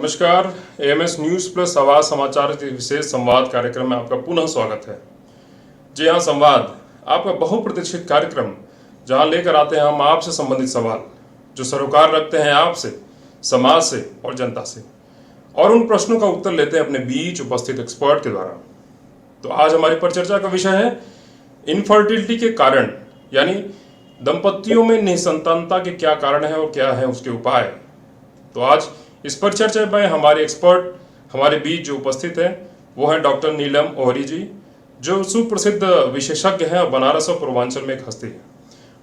नमस्कार। AMS news plus आवाज समाचार के विशेष संवाद कार्यक्रम में आपका पुनः स्वागत है। जी हाँ, संवाद आपका बहुप्रतीक्षित कार्यक्रम जहाँ लेकर आते हैं हम आपसे संबंधित सवाल जो सरोकार रखते हैं आपसे, समाज से और जनता से, और उन प्रश्नों का उत्तर लेते हैं अपने बीच उपस्थित एक्सपर्ट के द्वारा। तो आज हमारी परिचर्चा का विषय है इनफर्टिलिटी के कारण, यानी दंपतियों में निसंतानता के क्या कारण है और क्या है उसके उपाय। तो आज इस पर चर्चा में हमारे एक्सपर्ट हमारे बीच जो उपस्थित हैं वो है डॉक्टर नीलम ओहरी जी, जो सुप्रसिद्ध विशेषज्ञ हैं और बनारस और पूर्वांचल में एक हस्ती है।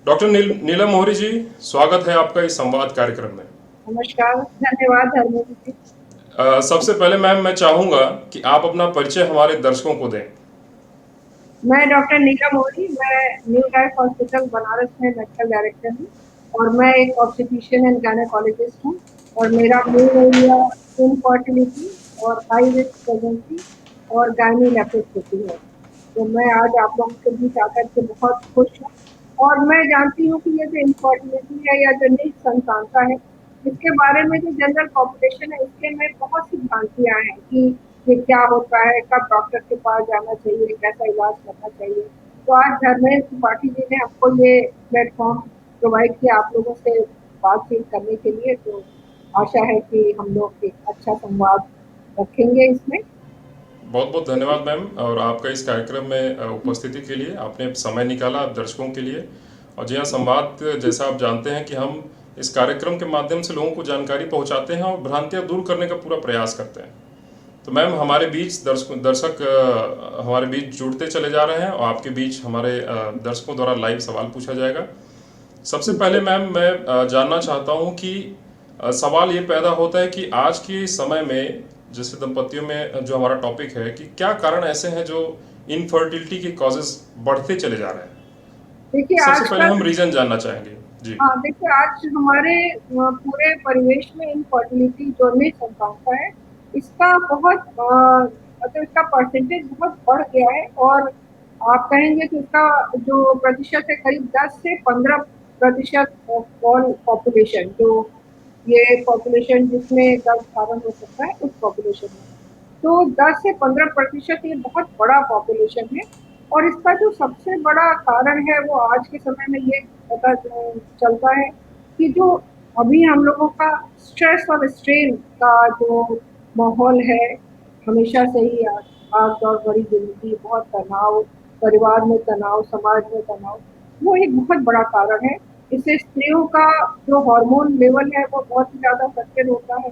डॉक्टर नीलम ओहरी जी, स्वागत है आपका इस संवाद कार्यक्रम में। नमस्कार, धन्यवाद धर्मेंद्र जी। सबसे पहले मैम मैं चाहूंगा कि आप अपना परिचय हमारे दर्शकों को दें। मैं डॉक्टर नीलम ओहरी, मैं न्यू लाइफ हॉस्पिटल बनारस में मेडिकल डायरेक्टर हूँ और मैं एक ऑब्स्टेट्रिशियन एंड गायनेकोलॉजिस्ट हूँ और मेरा मेन एरिया इनफर्टिलिटी और हाई रिस्क प्रेगनेंसी और गायनी लेप्रोस्कोपी है। तो मैं आज आप लोगों के बीच आकर के बहुत खुश हूँ और मैं जानती हूँ कि ये जो इनफर्टिलिटी है या जो निसंतानता है, इसके बारे में जो जनरल पॉपुलेशन है इसके में बहुत सी भ्रांतियाँ हैं कि ये क्या होता है, कब डॉक्टर के पास जाना चाहिए, कैसा इलाज करना चाहिए। तो आज धर्मेंद्र त्रिपाठी जी ने हमको ये प्लेटफॉर्म प्रोवाइड किया आप लोगों से बातचीत करने के लिए। तो आशा है कि हम लोग एक अच्छा संवाद रखेंगे इसमें। बहुत बहुत धन्यवाद मैम, और आपका इस कार्यक्रम में उपस्थिति के लिए आपने समय निकाला आप दर्शकों के लिए। और जी हाँ, संवाद जैसा आप जानते हैं कि हम इस कार्यक्रम के माध्यम से लोगों को जानकारी पहुंचाते हैं और भ्रांतियां दूर करने का पूरा प्रयास करते हैं। तो मैम हमारे बीच दर्शक हमारे बीच जुड़ते चले जा रहे हैं और आपके बीच हमारे दर्शकों द्वारा लाइव सवाल पूछा जाएगा। सबसे पहले मैम मैं जानना चाहता हूं कि सवाल ये पैदा होता है कि आज के समय में जैसे दंपतियों में जो हमारा टॉपिक है कि क्या कारण ऐसे हैं जो इनफर्टिलिटी के कॉजेस बढ़ते चले जा रहे हैं। देखिए सबसे पहले आजकल हम रीजन जानना चाहेंगे जी। हाँ, देखिए आज हमारे पूरे परिवेश में इनफर्टिलिटी जो निसंतानता है इसका बहुत मतलब इसका परसेंटेज बहुत बढ़ गया है और आप कहेंगे कि इसका जो प्रतिशत है करीब 10 से 15% ऑफ ऑल पॉपुलेशन, जो ये पॉपुलेशन जिसमें गर्भ धारण हो सकता है उस पॉपुलेशन में, तो 10 से 15% ये बहुत बड़ा पॉपुलेशन है। और इसका जो सबसे बड़ा कारण है वो आज के समय में ये पता चलता है कि जो अभी हम लोगों का स्ट्रेस और स्ट्रेन का जो माहौल है, हमेशा से ही आज और बड़ी जिंदगी, बहुत तनाव, परिवार में तनाव, समाज में तनाव, वो एक बहुत बड़ा कारण है। इससे स्त्रियों का जो हार्मोन लेवल है वो बहुत ही ज़्यादा अफेक्टेड होता है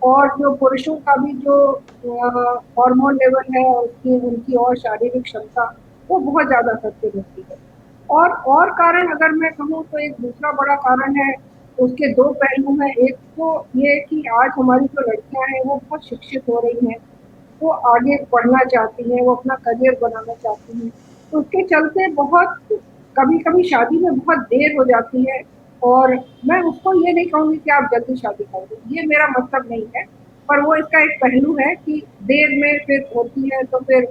और जो पुरुषों का भी जो हार्मोन लेवल है उसकी उनकी और शारीरिक क्षमता वो बहुत ज़्यादा अफेक्टेड होती है। और कारण अगर मैं कहूँ तो एक दूसरा बड़ा कारण है, उसके दो पहलू हैं। एक तो ये कि आज हमारी जो लड़कियां हैं वो बहुत शिक्षित हो रही हैं, वो आगे पढ़ना चाहती हैं, वो अपना करियर बनाना चाहती हैं, तो उसके चलते बहुत कभी-कभी शादी में बहुत देर हो जाती है। और मैं उसको ये नहीं कहूँगी कि आप जल्दी शादी कर दो, ये मेरा मतलब नहीं है, पर वो इसका एक पहलू है कि देर में फिर होती है तो फिर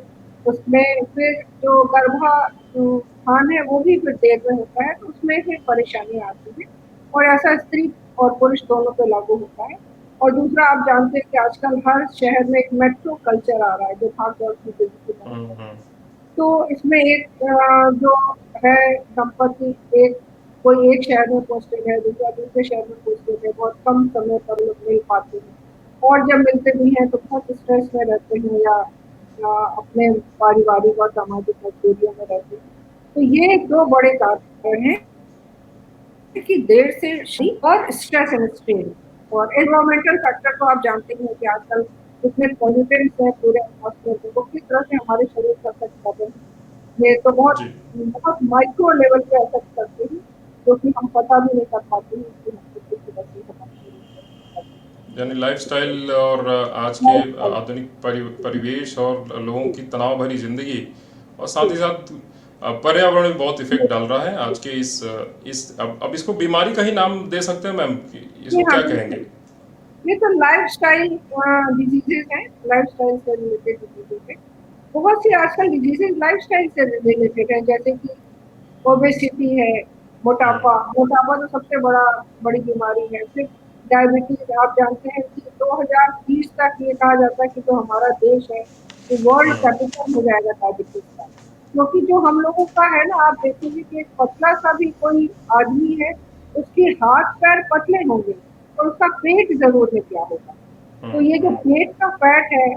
उसमें फिर जो स्थान है वो भी फिर देर में होता है, तो उसमें फिर परेशानियाँ आती हैं और ऐसा स्त्री और पुरुष दोनों पे लागू होता है। और दूसरा आप जानते हैं कि आजकल हर शहर में एक मेट्रो कल्चर आ रहा है जो भाग-दौड़ की ज़िंदगी बनाता है। हम्म। तो इसमें एक जो है दंपति, एक कोई एक शहर में पोस्टेड है, दूसरा दूसरे शहर में पोस्टेड है, बहुत कम समय पर लोग मिल पाते हैं और जब मिलते भी हैं तो बहुत स्ट्रेस में रहते हैं या अपने पारिवारिक और सामाजिक मजबूरियों में रहते हैं। तो ये दो बड़े कारण हैं कि देर से शादी और स्ट्रेस एंड स्ट्रेन। और एनवायरमेंटल फैक्टर तो आप जानते ही हैं कि आजकल जितने पॉल्यूटेंट्स हैं पूरे एटमॉस्फेयर में वो किस तरह से हमारे शरीर को अफेक्ट कर रहे हैं। ये तो बहुत जी, बहुत माइक्रो लेवल पे अफेक्ट करते हैं, जो कि हम पता भी नहीं कर पाते हैं कि हम किस तरह से हमारे शरीर को affect करते यानी लाइफस्टाइल और आज के हैं। आधुनिक परिवेश और लोगों की तनाव भरी जिंदगी और साथ ही साथ पर्यावरण में बहुत इफेक्ट डाल रहा है आज के इस अब इसको बीमारी का ही नाम दे सकते हैं मैम, जी इसको हाँ, क्या बिल्कुल। कहेंगे। ये तो लाइफस्टाइल डिजीजेज हैं, लाइफस्टाइल से रिलेटेड डिजीजेज हैं। बहुत सी आजकल डिजीजेज लाइफस्टाइल से रिलेटेड है, जैसे कि ओबेसिटी है, मोटापा। हम्म। मोटापा तो सबसे बड़ी बीमारी है। फिर डायबिटीज आप जानते हैं कि 2030 तक ये कहा जाता है कि जो हमारा देश है वो वर्ल्ड हम्म, कैपिटल हो जाएगा डायबिटीज का। क्योंकि जो हम लोगों का है ना, आप देखेंगे कि एक पतला सा भी कोई आदमी है, उसके हाथ पैर पतले होंगे तो उसका पेट जरूर निकला होगा। तो ये जो हम्म, पेट का फैट है,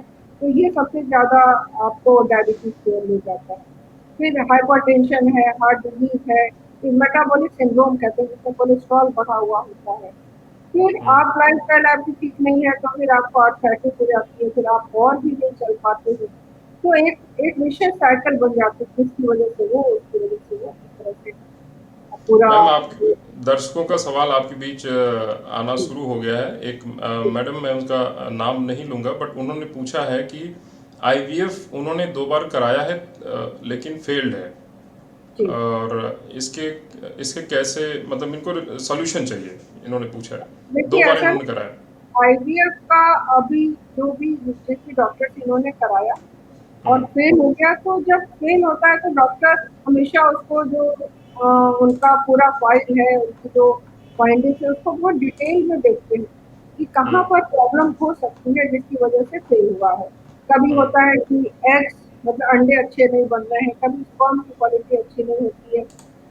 तो ये सबसे ज़्यादा आपको डायबिटीज़ की ओर ले जाता है। फिर हाइपरटेंशन है, हार्ट डिज़ीज़ है, फिर मेटाबॉलिक सिंड्रोम कहते हैं जिसमें कोलेस्ट्रॉल बढ़ा हुआ होता है। फिर हम्म, आप लाइफ़स्टाइल आपकी ठीक नहीं है तो फिर आपको आर्थराइटिस हो जाती है, फिर आप और भी नहीं चल पाते हो। तो एक एक विशेष साइकिल बन जाती है, इसकी वजह से वो, उसकी वजह से वो, इस तरह से पूरा। मैम आप दर्शकों का सवाल आपके बीच आना जी, शुरू हो गया है। एक मैडम, मैं उनका नाम नहीं लूंगा, बट उन्होंने पूछा है कि आईवीएफ उन्होंने 2 बार कराया है, लेकिन फेल्ड है। जी। और इसके इसके कैसे, मतलब इनको सॉल्यूशन चाहिए, इन्होंने पूछा है। दो देखिए बार ऐसा इन्होंने कराया। आईवीएफ का अभी जो भी जिस भी डॉक्टर इन्होंने कराया और हम्म, फेल हो गया, तो जब फेल होता है तो डॉक्टर हमेशा उसको जो उनका पूरा फाइल है, उनकी जो फाइंडिंग्स है, उसको बहुत डिटेल में देखते हैं कि कहाँ हम्म, पर प्रॉब्लम हो सकती है जिसकी वजह से फेल हुआ है। कभी हम्म, होता है कि एग्स मतलब अंडे अच्छे नहीं बन रहे हैं, कभी स्पर्म की क्वालिटी अच्छी नहीं होती है,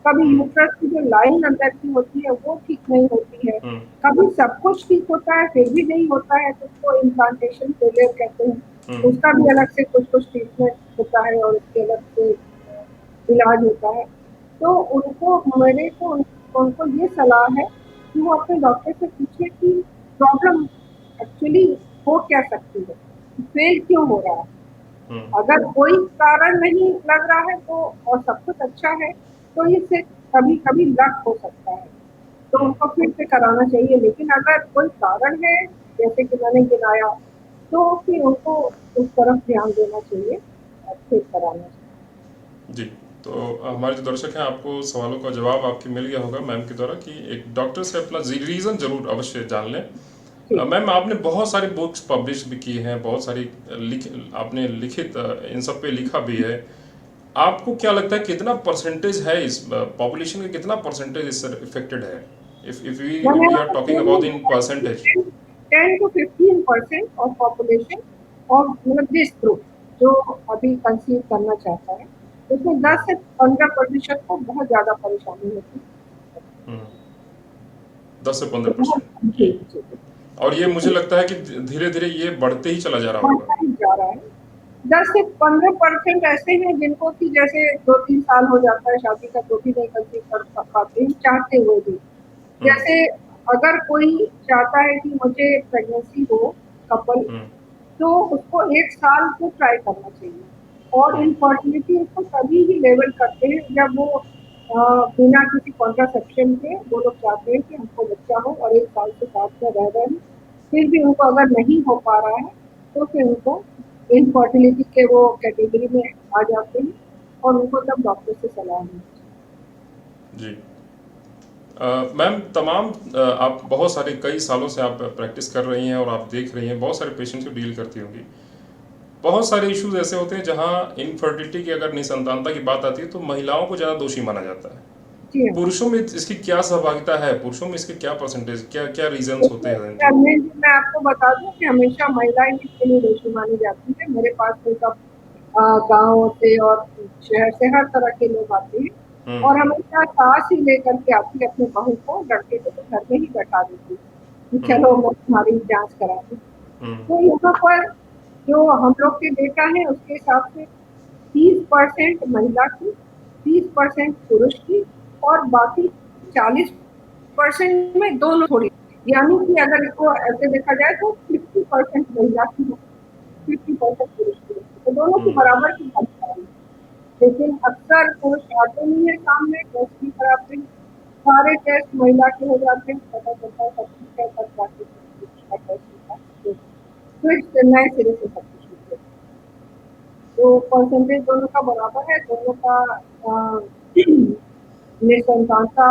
कभी हम्म, यूट्रस की जो लाइन अंदर की होती है वो ठीक नहीं होती है, हम्म, कभी सब कुछ ठीक होता है फिर भी नहीं होता है, तो उसको इम्प्लांटेशन फेलियर कहते हैं। हम्म, उसका भी अलग से कुछ कुछ ट्रीटमेंट होता है और उसके अलग से इलाज होता है। तो मेरे को उनको ये सलाह है कि वो अपने डॉक्टर से पूछे कि प्रॉब्लम एक्चुअली हो क्या सकती है, फेल क्यों हो रहा है। हम्म, अगर कोई कारण नहीं लग रहा है तो और सब कुछ अच्छा है, तो इससे कभी कभी लक हो सकता है, तो हम्म। उनको फिर से कराना चाहिए। लेकिन अगर कोई कारण है जैसे कि मैंने गिनाया, तो फिर उनको उस तरफ ध्यान देना चाहिए और फिर कराना चाहिए। जी। तो हमारे जो दर्शक हैं, आपको सवालों का जवाब आपके मिल गया होगा मैम के द्वारा कि एक डॉक्टर से अपना रीज़न ज़रूर अवश्य जान लें। जी। मैम, आपने बहुत सारी बुक्स पब्लिश भी की हैं, बहुत सारी आपने लिखित इन सब पे लिखा भी है। आपको क्या लगता है कितना परसेंटेज है इस पॉपुलेशन का, कितना परसेंटेज इससे इफेक्टेड है? इफ मैंने we are talking about in percentage. 10 to 15% of population और मतलब दिस ग्रुप जो अभी कंसीव करना चाहता है, उसमें 10 से 15% को बहुत ज़्यादा परेशानी होती हम्म, 10 से 15%। है। जी, जी, जी। और ये मुझे लगता है कि धीरे धीरे ये बढ़ते ही चला जा रहा होगा। बढ़ता ही जा रहा है। 10 से 15% ऐसे हैं जिनको कि जैसे 2-3 साल हो जाता है शादी का तो भी नहीं कंसीव कर पाते हैं चाहते हुए भी। हम्म, जैसे अगर कोई चाहता है कि मुझे प्रेगनेंसी हो, कपल, हम्म, तो उसको 1 साल तो ट्राई करना चाहिए। और हम्म, इनफर्टिलिटी उसको तभी ही लेवल करते हैं जब वो बिना किसी कॉन्ट्रासेप्शन के वो लोग चाहते हैं कि हमको बच्चा हो और 1 साल से साथ में रह रहे हैं, फिर भी उनको अगर नहीं हो पा रहा है तो फिर उनको इनफर्टिलिटी के वो कैटेगरी में आ जाते हैं और उनको तब डॉक्टर से सलाह लेनी चाहिए। जी। मैम, तमाम आप बहुत सारे कई सालों से आप प्रैक्टिस कर रही हैं और आप देख रही हैं, बहुत सारे पेशेंट से डील करती होंगी। बहुत सारे इश्यूज ऐसे होते हैं जहां इनफर्टिलिटी की, अगर निसंतानता की बात आती है, तो महिलाओं को ज़्यादा दोषी माना जाता है। जी हाँ। पुरुषों में इसकी क्या सहभागिता है? पुरुषों में इसके क्या परसेंटेज, क्या क्या रीजंस होते देखिए, हैं इनके? मैं आपको बता दूं कि हमेशा महिलाएं ही इसके लिए दोषी मानी जाती है। मेरे पास तो सब गाँव से और शहर से हर तरह के लोग आते हैं हम्म, और हमेशा सास ही लेकर के आती है अपने बहू को, लड़के को तो घर में ही बैठा देती है कि हम्म, चलो मैं तुम्हारी जांच करा दूं। हम्म, तो यहाँ पर जो हम लोग के डेटा है उसके हिसाब से 30% महिला की, 30% पुरुष की और बाकी 40% में दोनों थोड़ी, यानी कि अगर इसको ऐसे देखा जाए तो 50% महिला की है, 50% पुरुष की है, तो दोनों की हम्म, बराबर की भागीदारी है। लेकिन अक्सर पुरुष आते नहीं है सामने, टेस्ट भी कराते हैं, सारे टेस्ट महिला के हो जाते हैं, पता चलता है सब ठीक है, तब जाके पुरुष का टेस्ट होता है, फिर नए सिरे से सब कुछ शुरू होता है। तो परसेंटेज दोनों का बराबर है, दोनों का निसंतानता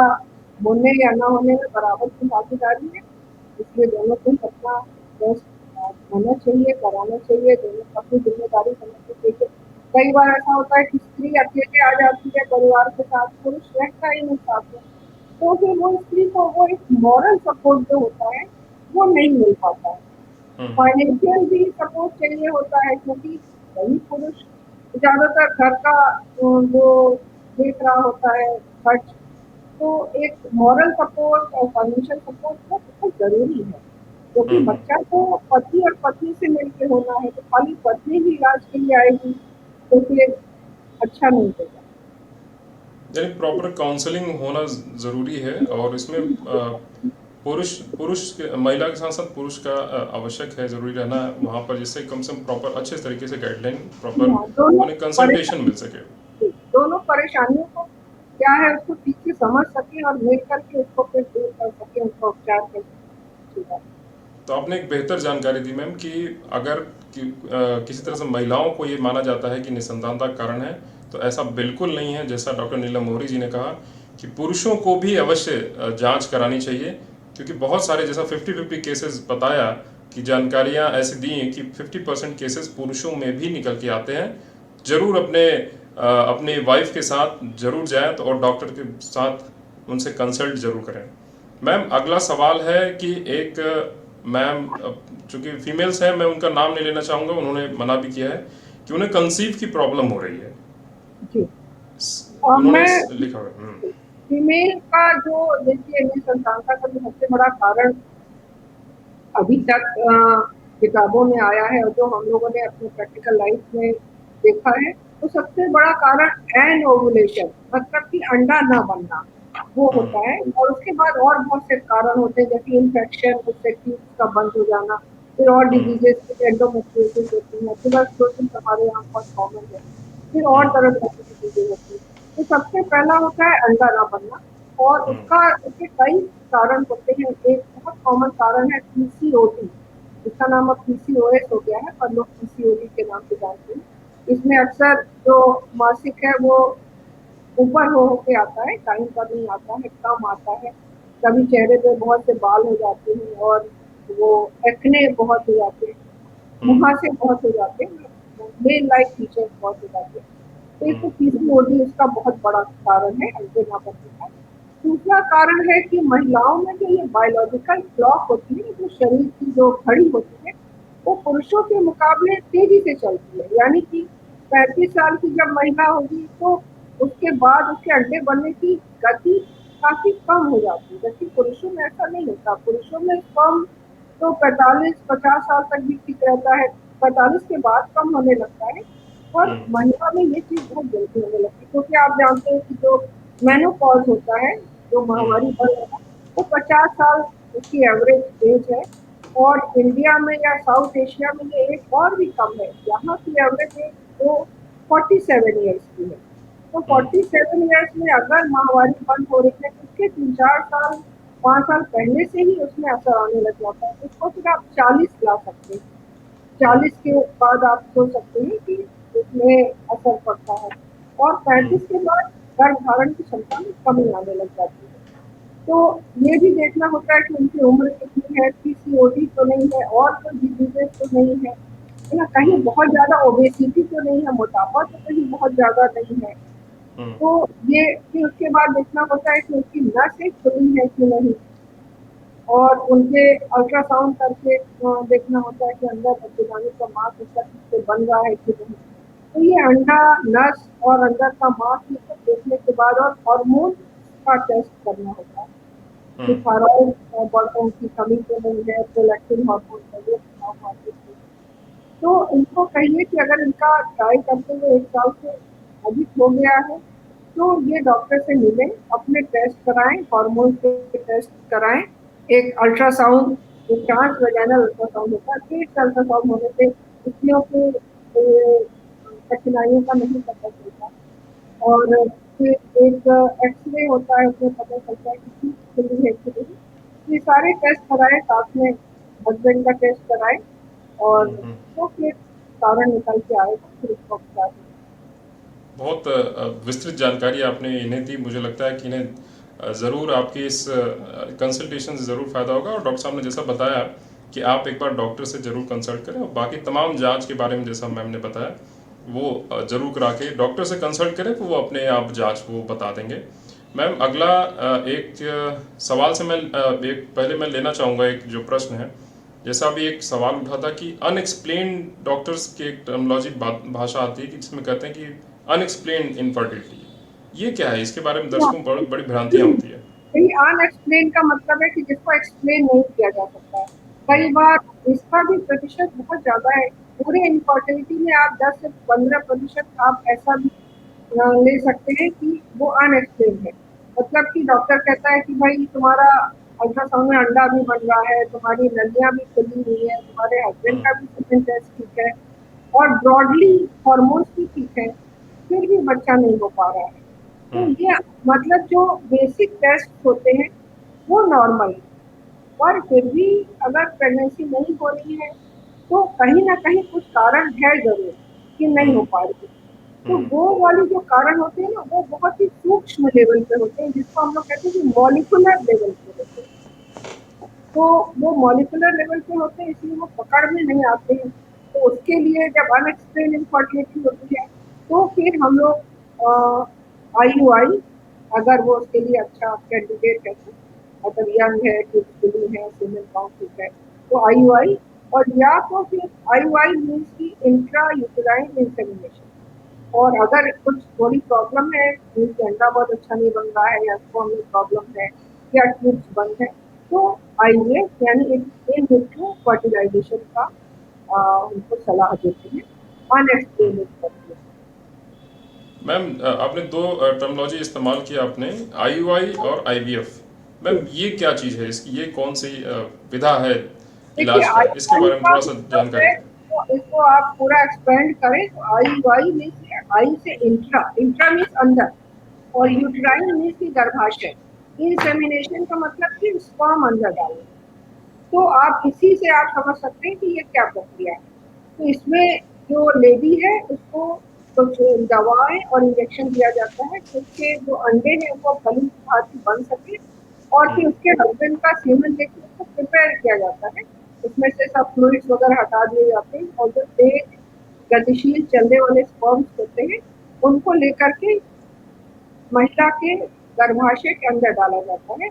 होने या ना होने में बराबर की भागीदारी है, इसलिए दोनों को अपना टेस्ट होना चाहिए, कराना चाहिए, दोनों को अपनी जिम्मेदारी समझनी चाहिए। कई बार ऐसा होता है कि स्त्री अकेले आ जाती है परिवार के साथ, पुरुष रहता ही नहीं साथ में, तो फिर वो स्त्री को वो एक मॉरल सपोर्ट जो होता है वो नहीं मिल पाता है। हम्म। फाइनेंशियल भी सपोर्ट चाहिए होता है, क्योंकि वही पुरुष ज़्यादातर घर का वो देख रहा होता है खर्च। तो एक मॉरल सपोर्ट और फाइनेंशियल सपोर्ट तो बहुत ज़रूरी है, क्योंकि हम्म। बच्चा तो पति और पत्नी से मिलके होना है, तो खाली पत्नी ही इलाज के लिए आएगी तो फिर अच्छा नहीं होगा। यानी प्रॉपर काउंसलिंग होना ज़रूरी है, और इसमें पुरुष पुरुष महिला के साथ साथ पुरुष का आवश्यक है, ज़रूरी रहना है वहाँ पर, जिससे कम से कम प्रॉपर अच्छे तरीके से गाइडलाइन प्रॉपर हाँ, दोनों उन्हें कंसल्टेशन मिल परेशानी सके। दोनों परेशानियों को क्या है उसको ठीक से समझ सके और मिल करके उसको फिर दूर कर सके, उसका उपचार कर सके। तो आपने एक बेहतर जानकारी दी मैम कि अगर किसी तरह से महिलाओं को ये माना जाता है कि निसंतानता का कारण है, तो ऐसा बिल्कुल नहीं है। जैसा डॉक्टर नीलम मोहरी जी ने कहा कि पुरुषों को भी अवश्य जांच करानी चाहिए, क्योंकि बहुत सारे, जैसा 50-50 केसेस बताया कि जानकारियां ऐसी दी हैं कि 50% केसेस पुरुषों में भी निकल के आते हैं। जरूर अपने वाइफ के साथ जरूर जाएं, तो और डॉक्टर के साथ उनसे कंसल्ट जरूर करें। मैम अगला सवाल है कि एक मैम, चूंकि फीमेल्स हैं, मैं उनका नाम नहीं लेना चाहूँगा, उन्होंने मना भी किया है कि उन्हें कंसीव की प्रॉब्लम हो रही है। जी। और उन्होंने मैं लिखा हुआ है। फीमेल का जो देखिए निसंतानता का जो सबसे बड़ा कारण अभी तक किताबों में आया है और जो हम लोगों ने अपने प्रैक्टिकल लाइफ में देखा है, तो सबसे बड़ा कारण एनओवुलेशन, मतलब कि अंडा ना बनना, वो होता है। और उसके बाद और बहुत से कारण होते हैं, जैसे इन्फेक्शन, उससे ट्यूब्स का बंद हो जाना, फिर और डिजीजेस, एंडोमेट्रियोसिस होती है, ट्यूबरक्लोसिस हमारे यहाँ बहुत कॉमन है, फिर और तरह तरह की डिजीजेज होती है। तो सबसे पहला होता है अंडा ना बनना, और उसके कई कारण होते हैं। एक बहुत कॉमन कारण है पीसीओडी, इसका नाम अब पीसीओएस हो गया है, पर लोग पीसीओडी के नाम से जानते हैं। इसमें अक्सर जो मासिक है वो ऊपर हो के आता है, टाइम पर नहीं आता है, कम आता है। कभी चेहरे पे बहुत से बाल हो जाते हैं और वो एक्ने बहुत हो जाते हैं, मुहासे बहुत हो जाते हैं, मेल लाइक फीचर्स बहुत हो जाते हैं। तो एक तो पीसीओडी इसका बहुत बड़ा कारण है अंडे ना बनने का। दूसरा कारण है कि महिलाओं में जो ये बायोलॉजिकल क्लॉक होती है, जो शरीर की जो घड़ी होती है, वो पुरुषों के मुकाबले तेजी से चलती है। यानी कि 35 साल की जब महिला होगी तो उसके बाद उसके अंडे बनने की गति काफी कम हो जाती है, जबकि पुरुषों में ऐसा नहीं होता। पुरुषों में कम तो 45-50 साल तक भी ठीक रहता है, 45 के बाद कम होने लगता है। और महिला में ये चीज बहुत जल्दी होने लगती है, क्योंकि आप जानते हैं कि जो मेनोपॉज होता है, जो माहवारी बढ़ रहा है, वो 50 साल उसकी एवरेज एज है। और इंडिया में या साउथ एशिया में ये एज और भी कम है, यहाँ की एवरेज एज तो 47 ईयर्स की है। तो 47 ईयर्स में अगर माहवारी बंद हो रही है, तो उसके 3-4 साल 5 साल पहले से ही उसमें असर आने लग जाता है। उसको फिर आप 40 ला सकते हैं, 40 के बाद आप सोच सकते हैं कि उसमें असर पड़ता है। और 35 के बाद गर्भधारण की क्षमता में कमी आने लग जाती है। तो ये भी देखना होता है कि उनकी उम्र कितनी है, पीसीओडी तो नहीं है, और कोई डिजीजेस तो नहीं है ना, कहीं बहुत ज्यादा ओबेसिटी तो नहीं है, मोटापा तो कहीं बहुत ज्यादा नहीं है। तो ये फिर उसके बाद देखना होता है कि उसकी नसें खुली है कि नहीं, और उनके अल्ट्रासाउंड करके देखना होता है कि अंदर अंडे का मांस उसका ठीक से बन रहा है कि नहीं। तो ये अंडा, नस और अंदर का मांस, ये सब देखने के बाद और हार्मोन का टेस्ट करना होता है कि थायराइड हार्मोन की कमी तो नहीं है, प्रोलैक्टिन हार्मोन का ये हार्मोन। तो इनको कहिए कि अगर इनका ट्राई करते हुए 1 साल से अधिक हो गया है, तो ये डॉक्टर से मिलें, अपने टेस्ट कराएं, हार्मोन के टेस्ट कराएं, एक अल्ट्रासाउंड, जो ट्रांस वेजाइनल अल्ट्रासाउंड होता है, पेट अल्ट्रासाउंड होने से स्त्रियों के कठिनाइयों का नहीं पता चलता। और फिर एक एक्सरे होता है, उसमें पता चलता है कि ठीक खुली है कि नहीं। ये सारे टेस्ट कराएं, साथ में हस्बैंड का टेस्ट कराएं, और तो फिर कारण निकल के आएगा, फिर उसका उपचार होगा। बहुत विस्तृत जानकारी आपने इन्हें दी। मुझे लगता है कि इन्हें ज़रूर आपकी इस कंसल्टेशन से ज़रूर फ़ायदा होगा, और डॉक्टर साहब ने जैसा बताया कि आप एक बार डॉक्टर से ज़रूर कंसल्ट करें, और बाकी तमाम जांच के बारे में जैसा मैम ने बताया वो ज़रूर करा के डॉक्टर से कंसल्ट करें, तो वो अपने आप जांच वो बता देंगे। मैम अगला एक सवाल से एक पहले मैं लेना चाहूँगा एक जो प्रश्न है, जैसा अभी एक सवाल उठा था कि अनएक्सप्लेन्ड डॉक्टर्स की एक टर्मिनोलॉजी भाषा आती है कि जिसमें कहते हैं कि अनएक्सप्लेन्ड इनफर्टिलिटी, ये क्या है? इसके बारे में दर्शकों को बड़ी भ्रांतियाँ होती है। अनएक्सप्लेन का मतलब है कि जिसको एक्सप्लेन नहीं किया जा सकता है। कई बार इसका भी प्रतिशत बहुत ज्यादा है। पूरे इनफर्टिलिटी में आप 10 से 15% आप ऐसा भी ले सकते हैं कि वो अनएक्सप्लेन है। मतलब कि डॉक्टर कहता है कि भाई तुम्हारा अल्ट्रासाउंड में अंडा भी बन रहा है, तुम्हारी नलियां भी खुली हुई है, तुम्हारे हस्बैंड का भी सीमेन टेस्ट ठीक है और ब्रॉडली हॉर्मोन्स भी ठीक है, फिर भी बच्चा नहीं हो पा रहा है। तो ये मतलब जो बेसिक टेस्ट होते हैं वो नॉर्मल है, और फिर भी अगर प्रेगनेंसी नहीं हो रही है तो कहीं ना कहीं कुछ कारण है जरूर कि नहीं हो पा रही है। तो वो वाली जो कारण होते हैं ना वो बहुत ही सूक्ष्म लेवल पे होते हैं, जिसको हम लोग कहते हैं कि मॉलिक्यूलर लेवल पे होते हैं। तो वो मॉलिक्यूलर लेवल पे होते हैं, इसलिए वो पकड़ में नहीं आते हैं। तो उसके लिए जब अनएक्सप्लेन इनफर्टिलिटी होती है तो फिर हम लोग IUI, अगर वो उसके लिए अच्छा कैंडिडेट है तो, मतलब यंग है, फिजिकली है, सीमेन काउंट ठीक है, तो IUI। और या तो फिर IUI मीन्स की इंट्रा यूटेराइन इंसेमिनेशन। और अगर कुछ थोड़ी प्रॉब्लम है, मीन्स अंडा बहुत अच्छा नहीं बन रहा है या स्पर्म में प्रॉब्लम है या ट्यूब्स बंद है, तो IVF यानी इन विट्रो फर्टिलाइजेशन का उनको सलाह देते हैं अनएक्सप्लेन्ड इनफर्टिलिटी। मैम आपने दो टर्मिनोलॉजी इस्तेमाल किया आपने, IUI और IVF। मैम ये क्या चीज़ है? इसकी ये कौन सी विधा है देखिए इलाज का? इसके IUI बारे में का थोड़ा सा मतलब जानकारी है, दें। तो इसको आप पूरा एक्सपेंड करें तो IUI मीन्स आई से इंट्रा, इंट्रा मीन्स अंदर, और यूट्राइन मीन्स की गर्भाशय। इंसेमिनेशन का मतलब कि स्पर्म अंदर डालना। तो आप इसी से आप समझ सकते हैं कि ये क्या प्रक्रिया है। तो इसमें जो लेडी है उसको कुछ दवाएं और इंजेक्शन दिया जाता है कि उसके जो अंडे हैं वो फली की भांति बन सके, और फिर उसके हस्बैंड का सीमन लेके उसको प्रिपेयर किया जाता है। उसमें से सब फ्लूइड्स वगैरह हटा दिए जाते हैं और जो तेज गतिशील चलने वाले स्पर्म्स होते हैं उनको लेकर के महिला के गर्भाशय के अंदर डाला जाता है,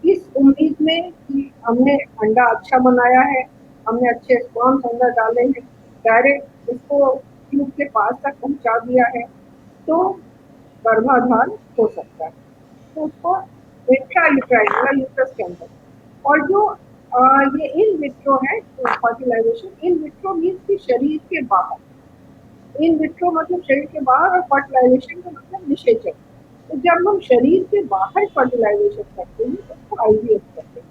इस उम्मीद में कि हमने अंडा अच्छा बनाया है, हमने अच्छे स्पर्म्स अंदर डाले हैं, डायरेक्ट उसको ट्यूब के पास तक पहुंचा दिया है तो गर्भाधान हो सकता है। तो उसको इंट्रायूट्राइन यूट्रस के अंदर। और जो ये इन विट्रो है फर्टिलाइजेशन, इन विट्रो मीन्स कि शरीर के बाहर, इन विट्रो मतलब शरीर के बाहर, और फर्टिलाइजेशन का मतलब निषेचन। तो जब हम शरीर के बाहर फर्टिलाइजेशन करते हैं तो उसको IVF करते हैं।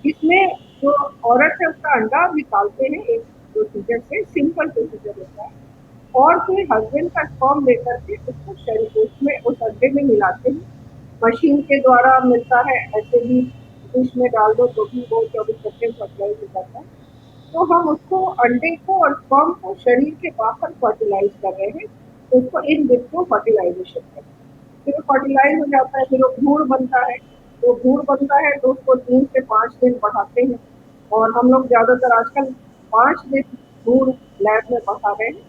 इसमें जो औरत है उसका अंडा निकालते हैं एक प्रोसीजर से, सिंपल प्रोसीजर होता है, और फिर हस्बैंड का स्पर्म लेकर के उसको शरीर उसमें उस अंडे में मिलाते हैं। मशीन के द्वारा मिलता है, ऐसे भी डिश में डाल दो तो भी वो 24 घंटे फर्टिलाइज हो जाता है। तो हम उसको अंडे को और स्पर्म को शरीर के बाहर फर्टिलाइज कर रहे हैं, तो उसको इन विट्रो फर्टिलाइजेशन करते हैं। फिर वो फर्टिलाइज हो जाता है, फिर वो भ्रूण बनता है। तो भ्रूण बनता है तो उसको 3 से 5 दिन बढ़ाते हैं, और हम लोग ज्यादातर आजकल 5 दिन भ्रूण लैब में बढ़ा रहे हैं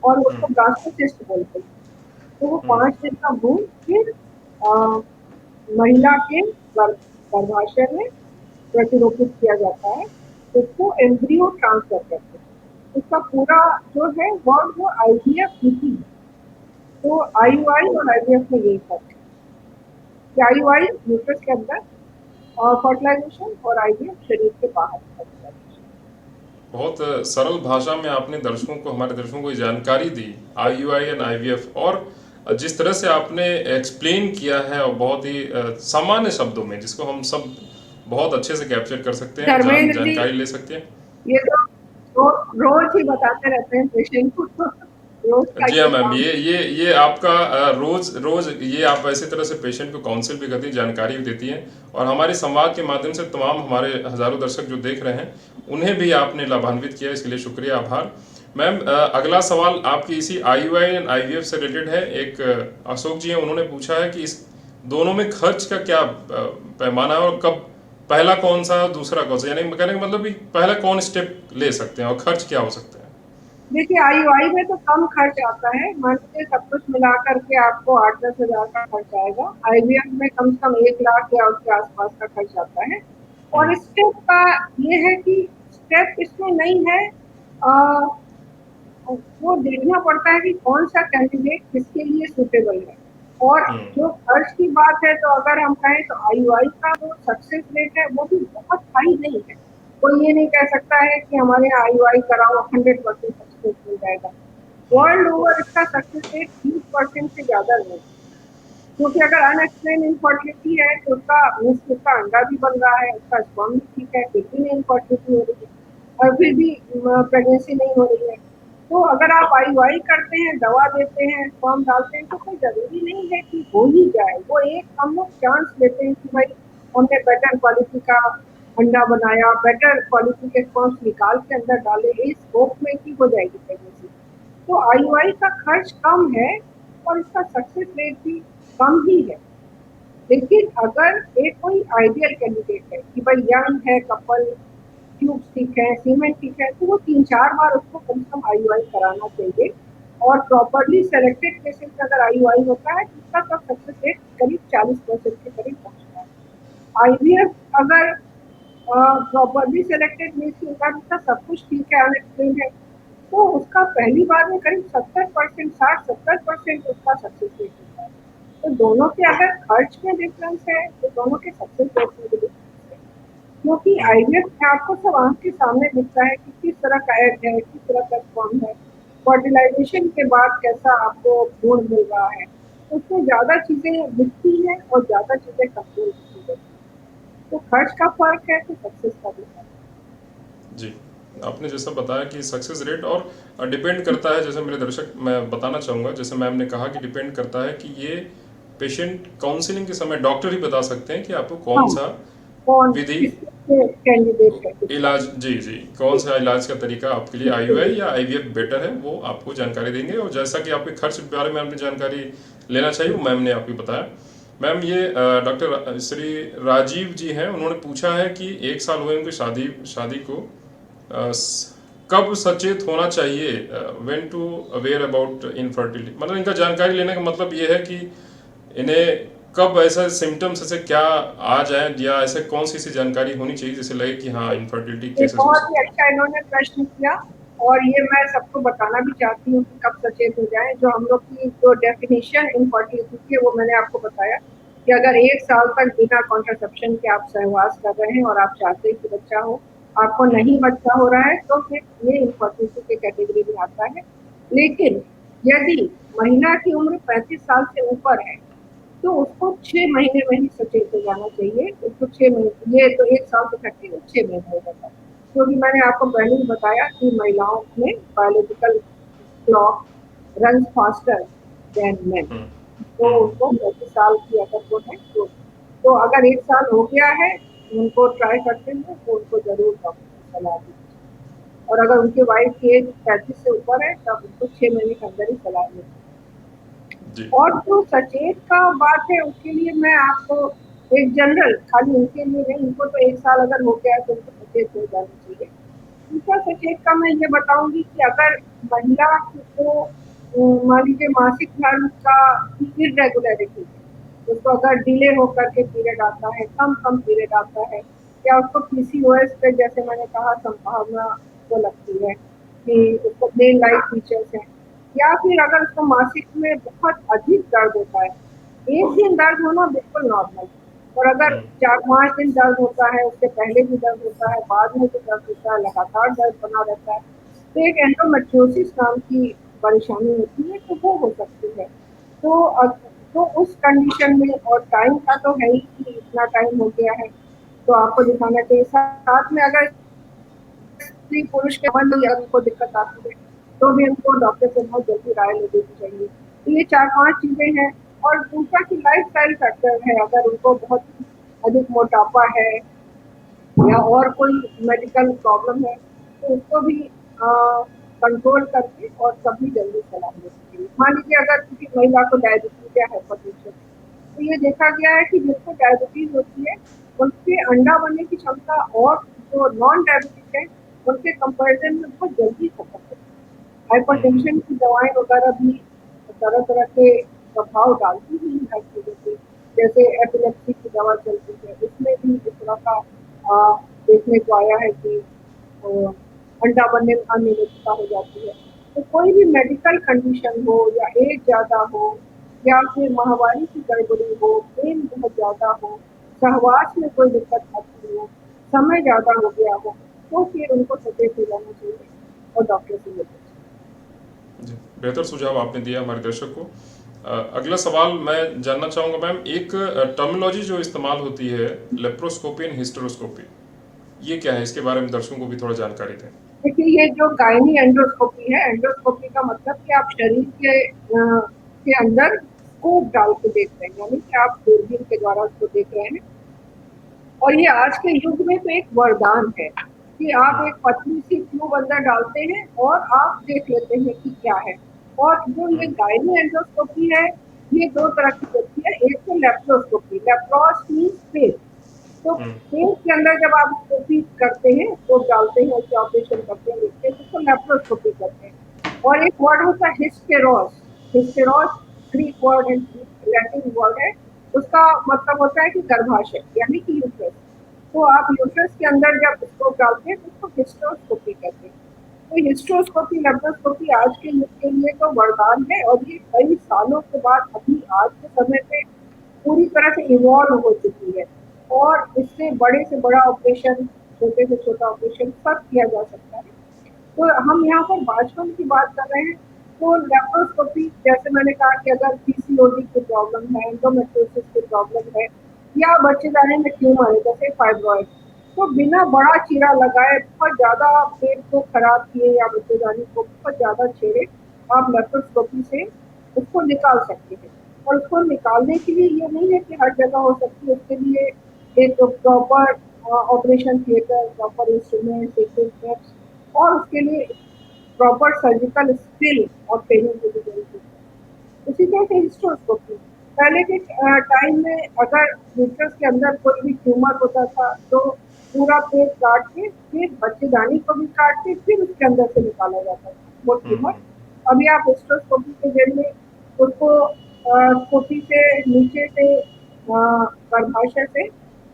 और उसको ब्लास्टोसिस्ट बोलते हैं। तो वो 5 दिन का भ्रूण फिर महिला के गर्भाशय में प्रतिरोपित किया जाता है, उसको एम्ब्रियो ट्रांसफर करते हैं। इसका पूरा जो है वर्ड वो IVF नीति है। तो IUI और IVF में यही फर्क है कि IUI यूट्रस के अंदर और फर्टिलाइजेशन, और IVF शरीर के बाहर फर्टिलाइजेशन। बहुत सरल भाषा में आपने दर्शकों को, हमारे दर्शकों को ये जानकारी दी IUI एंड IVF, और जिस तरह से आपने एक्सप्लेन किया है और बहुत ही सामान्य शब्दों में जिसको हम सब बहुत अच्छे से कैप्चर कर सकते हैं, धर्मेंद्र जी, जानकारी ले सकते हैं। ये तो रोज ही बताते रहते हैं पेशेंट को, रोज का जी हाँ ये मैम, काम। ये आपका रोज रोज ये आप ऐसी तरह से पेशेंट को काउंसिल भी करती हैं, जानकारी भी देती हैं, और हमारे संवाद के माध्यम से तमाम हमारे हजारों दर्शक जो देख रहे हैं उन्हें भी आपने लाभान्वित किया, इसके लिए शुक्रिया, आभार। मैम अगला सवाल आपकी इसी IUI एंड IVF से रिलेटेड है। एक अशोक जी हैं, उन्होंने पूछा है कि इस दोनों में खर्च का क्या पैमाना है, और कब पहला कौन सा दूसरा कौन सा, यानी कहने का मतलब कि पहला कौन स्टेप ले सकते हैं और खर्च क्या हो सकते हैं? देखिए आईयूआई में तो कम खर्च आता है, मान लीजिए सब कुछ मिला करके आपको 8-10 हज़ार का खर्च आएगा। आईवीएफ में कम से कम 1 लाख या उसके आसपास का खर्च आता है। और स्टेप का ये है कि स्टेप इसमें नहीं है, वो देखना पड़ता है कि कौन सा कैंडिडेट किसके लिए सूटेबल है। और जो खर्च की बात है तो अगर हम कहें तो आईयूआई का जो सक्सेस रेट है वो भी बहुत हाई नहीं है। कोई ये नहीं कह सकता है कि हमारे यहाँ आईयूआई कराओ 100% सक्सेस मिल जाएगा। वर्ल्ड ओवर इसका सक्सेस रेट 30% से ज़्यादा नहीं है। क्योंकि अगर अनएक्सप्लेन इनफर्टिलिटी है तो उसका अंडा भी बन रहा है, उसका स्पर्म भी ठीक है, फिर भी इनफर्टिलिटी हो रही है और फिर भी प्रेगनेंसी नहीं हो रही है। तो अगर आप आईयूआई करते हैं, दवा देते हैं, स्पर्म डालते हैं तो कोई ज़रूरी नहीं है कि हो ही जाए। वो एक हम लोग चांस लेते हैं कि भाई हमने बेटर क्वालिटी का अंडा बनाया, बेटर क्वालिटी के स्पर्म्स निकाल के अंदर डाले, इस होप में कि हो जाएगी प्रेगनेंसी। तो आईयूआई का खर्च कम है और इसका सक्सेस रेट भी कम ही है। लेकिन अगर एक कोई आइडियल कैंडिडेट है कि भाई यंग है कपल, ट्यूब्स ठीक है, सीमेंट ठीक है, तो वो 3-4 बार उसको कम से कम आईयूआई कराना चाहिए। और प्रॉपरली सेलेक्टेड केसेस में अगर आईयूआई होता है तो उसका तो सक्सेस रेट करीब 40% के करीब पहुंचता है। आईवीएफ अगर प्रॉपरली सेलेक्टेड मीन्स की उसका सब कुछ ठीक है, अनएक्सप्लेन्ड है, तो उसका पहली बार में करीब 70%, 60-70% उसका सक्सेस रेट होता है। तो दोनों के अगर खर्च में डिफरेंस है तो दोनों के सक्सेस रेट में भी डिफरेंस है। क्योंकि आईवीएफ में आपको सब आंख के सामने दिखता है कि किस तरह का एग है, किस तरह का स्पर्म है, फर्टिलाइजेशन के बाद कैसा आपको भ्रूण मिल रहा है। तो उसमें ज़्यादा चीज़ें दिखती हैं और ज़्यादा चीज़ें कंट्रोल की जाती हैं। तो खर्च का फर्क है तो सक्सेस का भी फर्क है। जी, आपने जैसा बताया कि सक्सेस रेट और डिपेंड करता है, जैसे मेरे दर्शक मैं बताना चाहूँगा, जैसे मैम ने कहा कि डिपेंड करता है कि ये पेशेंट काउंसलिंग के समय डॉक्टर ही बता सकते हैं कि आपको कौन हाँ, सा कौन विधि, किसके कैंडिडेट है किसका। इलाज, जी जी, कौन सा इलाज का तरीका आपके लिए आईयूआई या आईवीएफ बेटर है, वो आपको जानकारी देंगे। और जैसा कि आपके खर्च के बारे में आपने जानकारी लेना चाहिए वो मैम ने आपको बताया। मैम ये डॉक्टर श्री राजीव जी हैं, उन्होंने पूछा है कि 1 साल हुए उनकी शादी शादी को, कब सचेत होना चाहिए, when to aware about infertility, मतलब इनका जानकारी लेने का मतलब ये है कि इन्हें कब ऐसा सिम्टम्स ऐसे क्या आ जाए, या ऐसे कौन सी सी जानकारी होनी चाहिए जिससे लगे कि हाँ इनफर्टिलिटी ये केसेस हो बहुत ही सकते हैं। अच्छा इन्होंने प्रश्न किया और ये मैं सबको बताना भी चाहती हूँ कि कब सचेत हो जाए। जो हम लोग की जो डेफिनेशन इनफर्टिलिटी की है वो मैंने आपको बताया कि अगर 1 साल तक बिना कॉन्ट्रासेप्शन के आप सहवास कर रहे हैं और आप चाहते हैं कि बच्चा हो, आपको नहीं बच्चा हो रहा है, तो फिर ये इनफर्टिलिटी के कैटेगरी में आता है। लेकिन यदि महिला की उम्र 35 साल से ऊपर है तो उसको 6 महीने में ही सचेत हो जाना चाहिए। उसको 6 महीने, ये तो 1 साल से घट के 6 महीने हो जाता है। क्योंकि मैंने आपको पहले ही बताया कि महिलाओं में biological clock run faster than main. तो उनको 35 साल की अगर वो है तो अगर 1 साल हो गया है उनको ट्राई करते हैं तो उनको जरूर डॉक्टर की सलाह दी। और अगर उनकी वाइफ की एज 35 से ऊपर है तब उनको 6 महीने के अंदर ही सलाह दी। जी। और जो सचेत का बात है उसके लिए मैं आपको एक जनरल, खाली उनके लिए नहीं, उनको तो 1 साल अगर हो गया है तो उनको सचेत हो जाना चाहिए। दूसरा सचेत का मैं ये बताऊंगी कि अगर महिला को मान लीजिए मासिक धर्म का इरेगुलरिटी है, उसको अगर डिले होकर के पीरियड आता है, कम कम पीरियड आता है, या उसको पीसीओएस पे जैसे मैंने कहा संभावना वो लगती है कि उसको ब्रेन लाइट फीचर्स हैं, या फिर अगर उसको मासिक में बहुत अधिक दर्द होता है, एक दिन दर्द होना बिल्कुल नॉर्मल, और अगर 4-5 दिन दर्द होता है, उससे पहले भी दर्द होता है, बाद में भी दर्द होता है, लगातार दर्द बना रहता है, तो एक एंडोमेट्रियोसिस नाम की परेशानी होती है, तो वो हो सकती है। तो तो उस कंडीशन में, और टाइम का तो है ही कि इतना टाइम हो गया है तो आपको दिखाना चाहिए। साथ में अगर स्त्री पुरुष के मन में उनको दिक्कत आती है तो भी हमको डॉक्टर से बहुत जल्दी राय ले लेनी चाहिए। तो ये 4-5 चीजें हैं। और दूसरा कि लाइफ स्टाइल फैक्टर है, अगर उनको बहुत अधिक मोटापा है या और कोई मेडिकल प्रॉब्लम है तो उसको भी कंट्रोल करके और कभी जल्दी सलाह लेनी चाहिए। मान लीजिए अगर किसी महिला को डायबिटीज या हाइपरटेंशन, तो ये देखा गया है कि जिनको डायबिटीज होती है उनके अंडा बनने की क्षमता और जो नॉन डायबिटिक है उनके कंपैरिजन में बहुत जल्दी खत्म होती है। हाइपरटेंशन की दवाएं वगैरह भी तरह तरह के प्रभाव डालती ही हर चीजों पे। जैसे एपिलेप्सी की दवा चलती है, उसमें भी इस तरह का देखने को आया है कि अंडा बनने में अनियमितता हो जाती है। तो कोई भी मेडिकल कंडीशन हो या एज ज्यादा हो या फिर माहवारी की गड़बड़ी हो, पेन बहुत ज्यादा हो, सहवास में कोई दिक्कत आती हो, समय ज्यादा हो गया हो, तो फिर उनको सचेत हो जाना चाहिए और डॉक्टर से मिलना चाहिए। जी, बेहतर सुझाव आपने दिया हमारे दर्शक को। अगला सवाल मैं जानना चाहूँगा मैम, एक टर्मिनोलॉजी जो इस्तेमाल होती है, लेप्रोस्कोपी एंड हिस्टेरोस्कोपी, ये क्या है? इसके बारे में दर्शकों को भी थोड़ा जानकारी दें। देखिए, ये जो गायनी एंडोस्कोपी है, एंडोस्कोपी का मतलब कि आप शरीर के अंदर स्कोप डाल के देख रहे हैं, यानी कि आप दूरबीन के द्वारा उसको देख रहे हैं। और ये आज के युग में तो एक वरदान है कि आप एक पतली सी ट्यूब अंदर डालते हैं और आप देख लेते हैं कि क्या है। और जो ये गायनी एंडोस्कोपी है, ये दो तरह की होती है। एक तो लेप्रोस्कोपी, लेप्रोस मीन्स पेट। तो पेट के अंदर जब आप स्कोपी करते हैं, स्कोप डालते हैं, उससे ऑपरेशन करते हैं, देखते हैं, तो उसको लेप्रोस्कोपी करते हैं। और एक वर्ड होता है हिस्टेरोस। हिस्टेरोस ग्रीक वर्ड है, लैटिन वर्ड है। उसका मतलब होता है कि गर्भाशय, यानी कि यूट्रस। तो आप यूट्रस के अंदर जब स्कोप डालते हैं तो उसको हिस्टेरोस्कोपी कहते हैं। तो हिस्टेरोस्कोपी, लेप्रोस्कोपी आज के युग के लिए तो वरदान है, और ये कई सालों के बाद अभी आज के समय पे पूरी तरह से इवॉल्व हो चुकी है। और इससे बड़े से बड़ा ऑपरेशन, छोटे से छोटा ऑपरेशन सब किया जा सकता है। तो हम यहाँ पर भाजपा की बात कर रहे हैं। तो लेप्रोस्कोपी, जैसे मैंने कहा कि अगर पीसीओडी की प्रॉब्लम है, एंडोमेट्रियोसिस की प्रॉब्लम है, या बच्चेदानी में ट्यूमर है जैसे फाइब्रॉइड, तो बिना बड़ा चीरा लगाए, बहुत ज्यादा पेट को खराब किए या बच्चेदानी को बहुत ज्यादा छेड़े, आप लेप्रोस्कोपी से उसको निकाल सकते हैं। और उसको निकालने के लिए ये नहीं है कि हर जगह हो सकती है, उसके लिए एक proper operation theatre, proper instrument, equipments, और उसके लिए प्रॉपर सर्जिकल स्किल और ट्रेनिंग की भी जरूरत होती है। उसी तरह से हिस्टेरोस्कोपी, पहले के टाइम में अगर यूट्रस के अंदर कोई भी ट्यूमर होता था तो पूरा पेट काट के, फिर बच्चेदानी को भी काट के, फिर उसके अंदर से निकाला जाता था वो ट्यूमर। अभी आप हिस्टेरोस्कोपी के जरिए उसको स्कोपी से नीचे से गर्भाशय से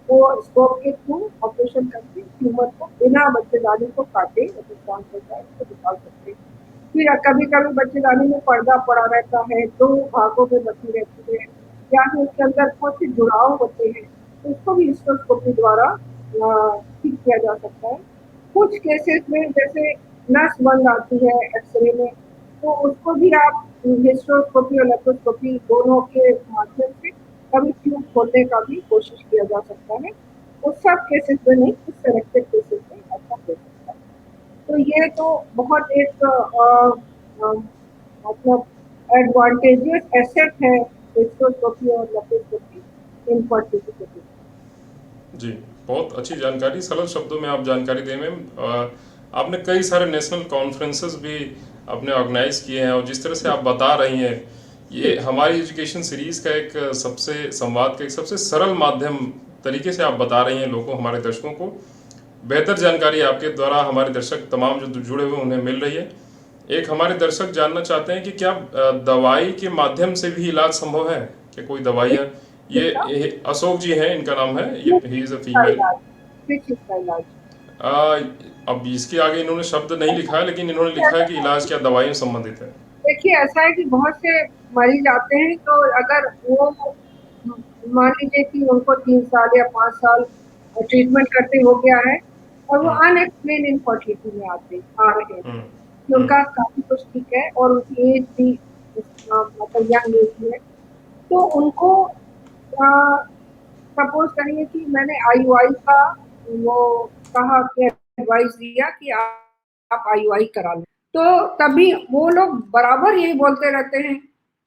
वो स्कोप के थ्रू ऑपरेशन करके ट्यूमर को बिना बच्चेदानी को काटे, नुकसान होता है, उसको निकाल सकते हैं। फिर कभी कभी बच्चेदानी में पर्दा पड़ा रहता है, दो भागों में बची रहती है, या फिर उसके अंदर बहुत से जुड़ाव होते हैं, तो उसको भी हिस्टेरोस्कोपी द्वारा ठीक किया जा सकता है। कुछ केसेस में जैसे नस बंद आती है एक्सरे में, तो उसको भी आप हिस्टेरोस्कोपी और लेप्रोस्कोपी दोनों के माध्यम से कभी ट्यूब खोलने का भी कोशिश किया जा सकता है। उस सब केसेस में नहीं, कुछ सेलेक्टेड केसेस में ऐसा हो सकता है। तो ये तो बहुत एक मतलब एडवांटेजियस एसेट है हिस्टेरोस्कोपी और लेप्रोस्कोपी इन फर्टिलिटी। जी, बहुत अच्छी जानकारी, सरल शब्दों में आप जानकारी दें मैम। आपने कई सारे नेशनल कॉन्फ्रेंसेस भी आपने ऑर्गेनाइज किए हैं, और जिस तरह से आप बता रही हैं, ये हमारी एजुकेशन सीरीज़ का एक सबसे संवाद का एक सबसे सरल माध्यम तरीके से आप बता रही हैं लोगों को, हमारे दर्शकों को। बेहतर जानकारी आपके द्वारा हमारे दर्शक तमाम जो जुड़े हुए उन्हें मिल रही है। एक हमारे दर्शक जानना चाहते हैं कि क्या दवाई के माध्यम से भी इलाज संभव है? क्या कोई दवाइयाँ, ये अशोक जी हैं, इनका नाम है, ये ही इज़ अ फीमेल। किस चीज का इलाज? आ, अब इसके आगे इन्होंने शब्द नहीं लिखा है, लेकिन इन्होंने लिखा है कि इलाज क्या दवाइयों से संबंधित है। देखिए, ऐसा है कि बहुत से मरीज आते हैं, तो अगर वो मान लीजिए कि उनको 3 साल या 5 साल ट्रीटमेंट करते हो गया है, और वो अनएक्सप्लेन इनफर्टिलिटी में आ रहे हैं कि उनका काफी कुछ ठीक है और उनकी एज भी मतलब यंग एज में है, तो उनको सपोज करिए कि मैंने आईयूआई का वो कहा कि एडवाइस दिया कि आप आईयूआई करा लें, तो तभी वो लोग बराबर यही बोलते रहते हैं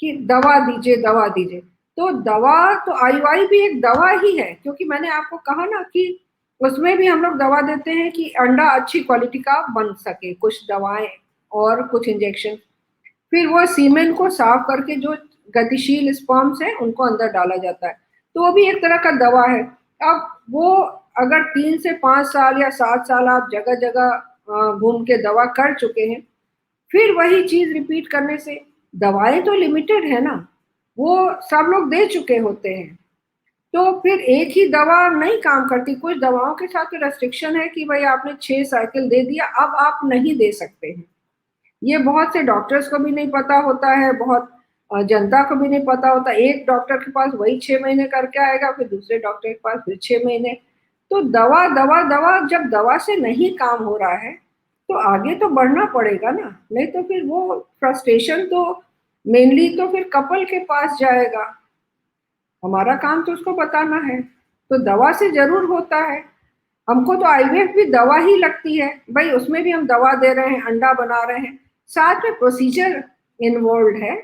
कि दवा दीजिए, दवा दीजिए। तो दवा, तो आईयूआई भी एक दवा ही है, क्योंकि मैंने आपको कहा ना कि उसमें भी हम लोग दवा देते हैं कि अंडा अच्छी क्वालिटी का बन सके, कुछ दवाएं और कुछ इंजेक्शन। फिर वो सीमेन को साफ करके जो गतिशील स्पर्म्स हैं उनको अंदर डाला जाता है, तो वो भी एक तरह का दवा है। अब वो अगर 3 से 5 साल या 7 साल आप जगह जगह घूम के दवा कर चुके हैं, फिर वही चीज रिपीट करने से, दवाएं तो लिमिटेड है ना, वो सब लोग दे चुके होते हैं, तो फिर एक ही दवा नहीं काम करती। कुछ दवाओं के साथ तो रेस्ट्रिक्शन है कि भाई आपने 6 साइकिल दे दिया, अब आप नहीं दे सकते हैं। ये बहुत से डॉक्टर्स को भी नहीं पता होता है, बहुत जनता को भी नहीं पता होता। एक डॉक्टर के पास वही 6 महीने करके आएगा, फिर दूसरे डॉक्टर के पास फिर 6 महीने। तो दवा दवा दवा, जब दवा से नहीं काम हो रहा है तो आगे तो बढ़ना पड़ेगा ना, नहीं तो फिर वो फ्रस्ट्रेशन तो मेनली तो फिर कपल के पास जाएगा। हमारा काम तो उसको बताना है, तो दवा से जरूर होता है। हमको तो आईवीएफ भी दवा ही लगती है भाई, उसमें भी हम दवा दे रहे हैं, अंडा बना रहे हैं, साथ में प्रोसीजर इन्वॉल्व है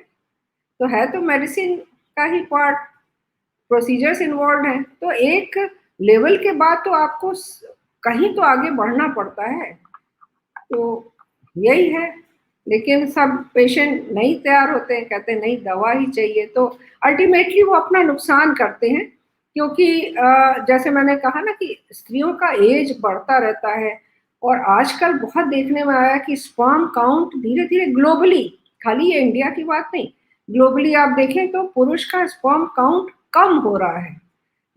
तो मेडिसिन का ही पार्ट, प्रोसीजर्स इन्वॉल्व हैं, तो एक लेवल के बाद तो आपको कहीं तो आगे बढ़ना पड़ता है। तो यही है, लेकिन सब पेशेंट नहीं तैयार होते हैं, कहते हैं नहीं दवा ही चाहिए, तो अल्टीमेटली वो अपना नुकसान करते हैं। क्योंकि जैसे मैंने कहा ना कि स्त्रियों का एज बढ़ता रहता है, और आजकल बहुत देखने में आया कि स्पर्म काउंट धीरे धीरे ग्लोबली, खाली ये इंडिया की बात नहीं, ग्लोबली आप देखें तो पुरुष का स्पर्म काउंट कम हो रहा है।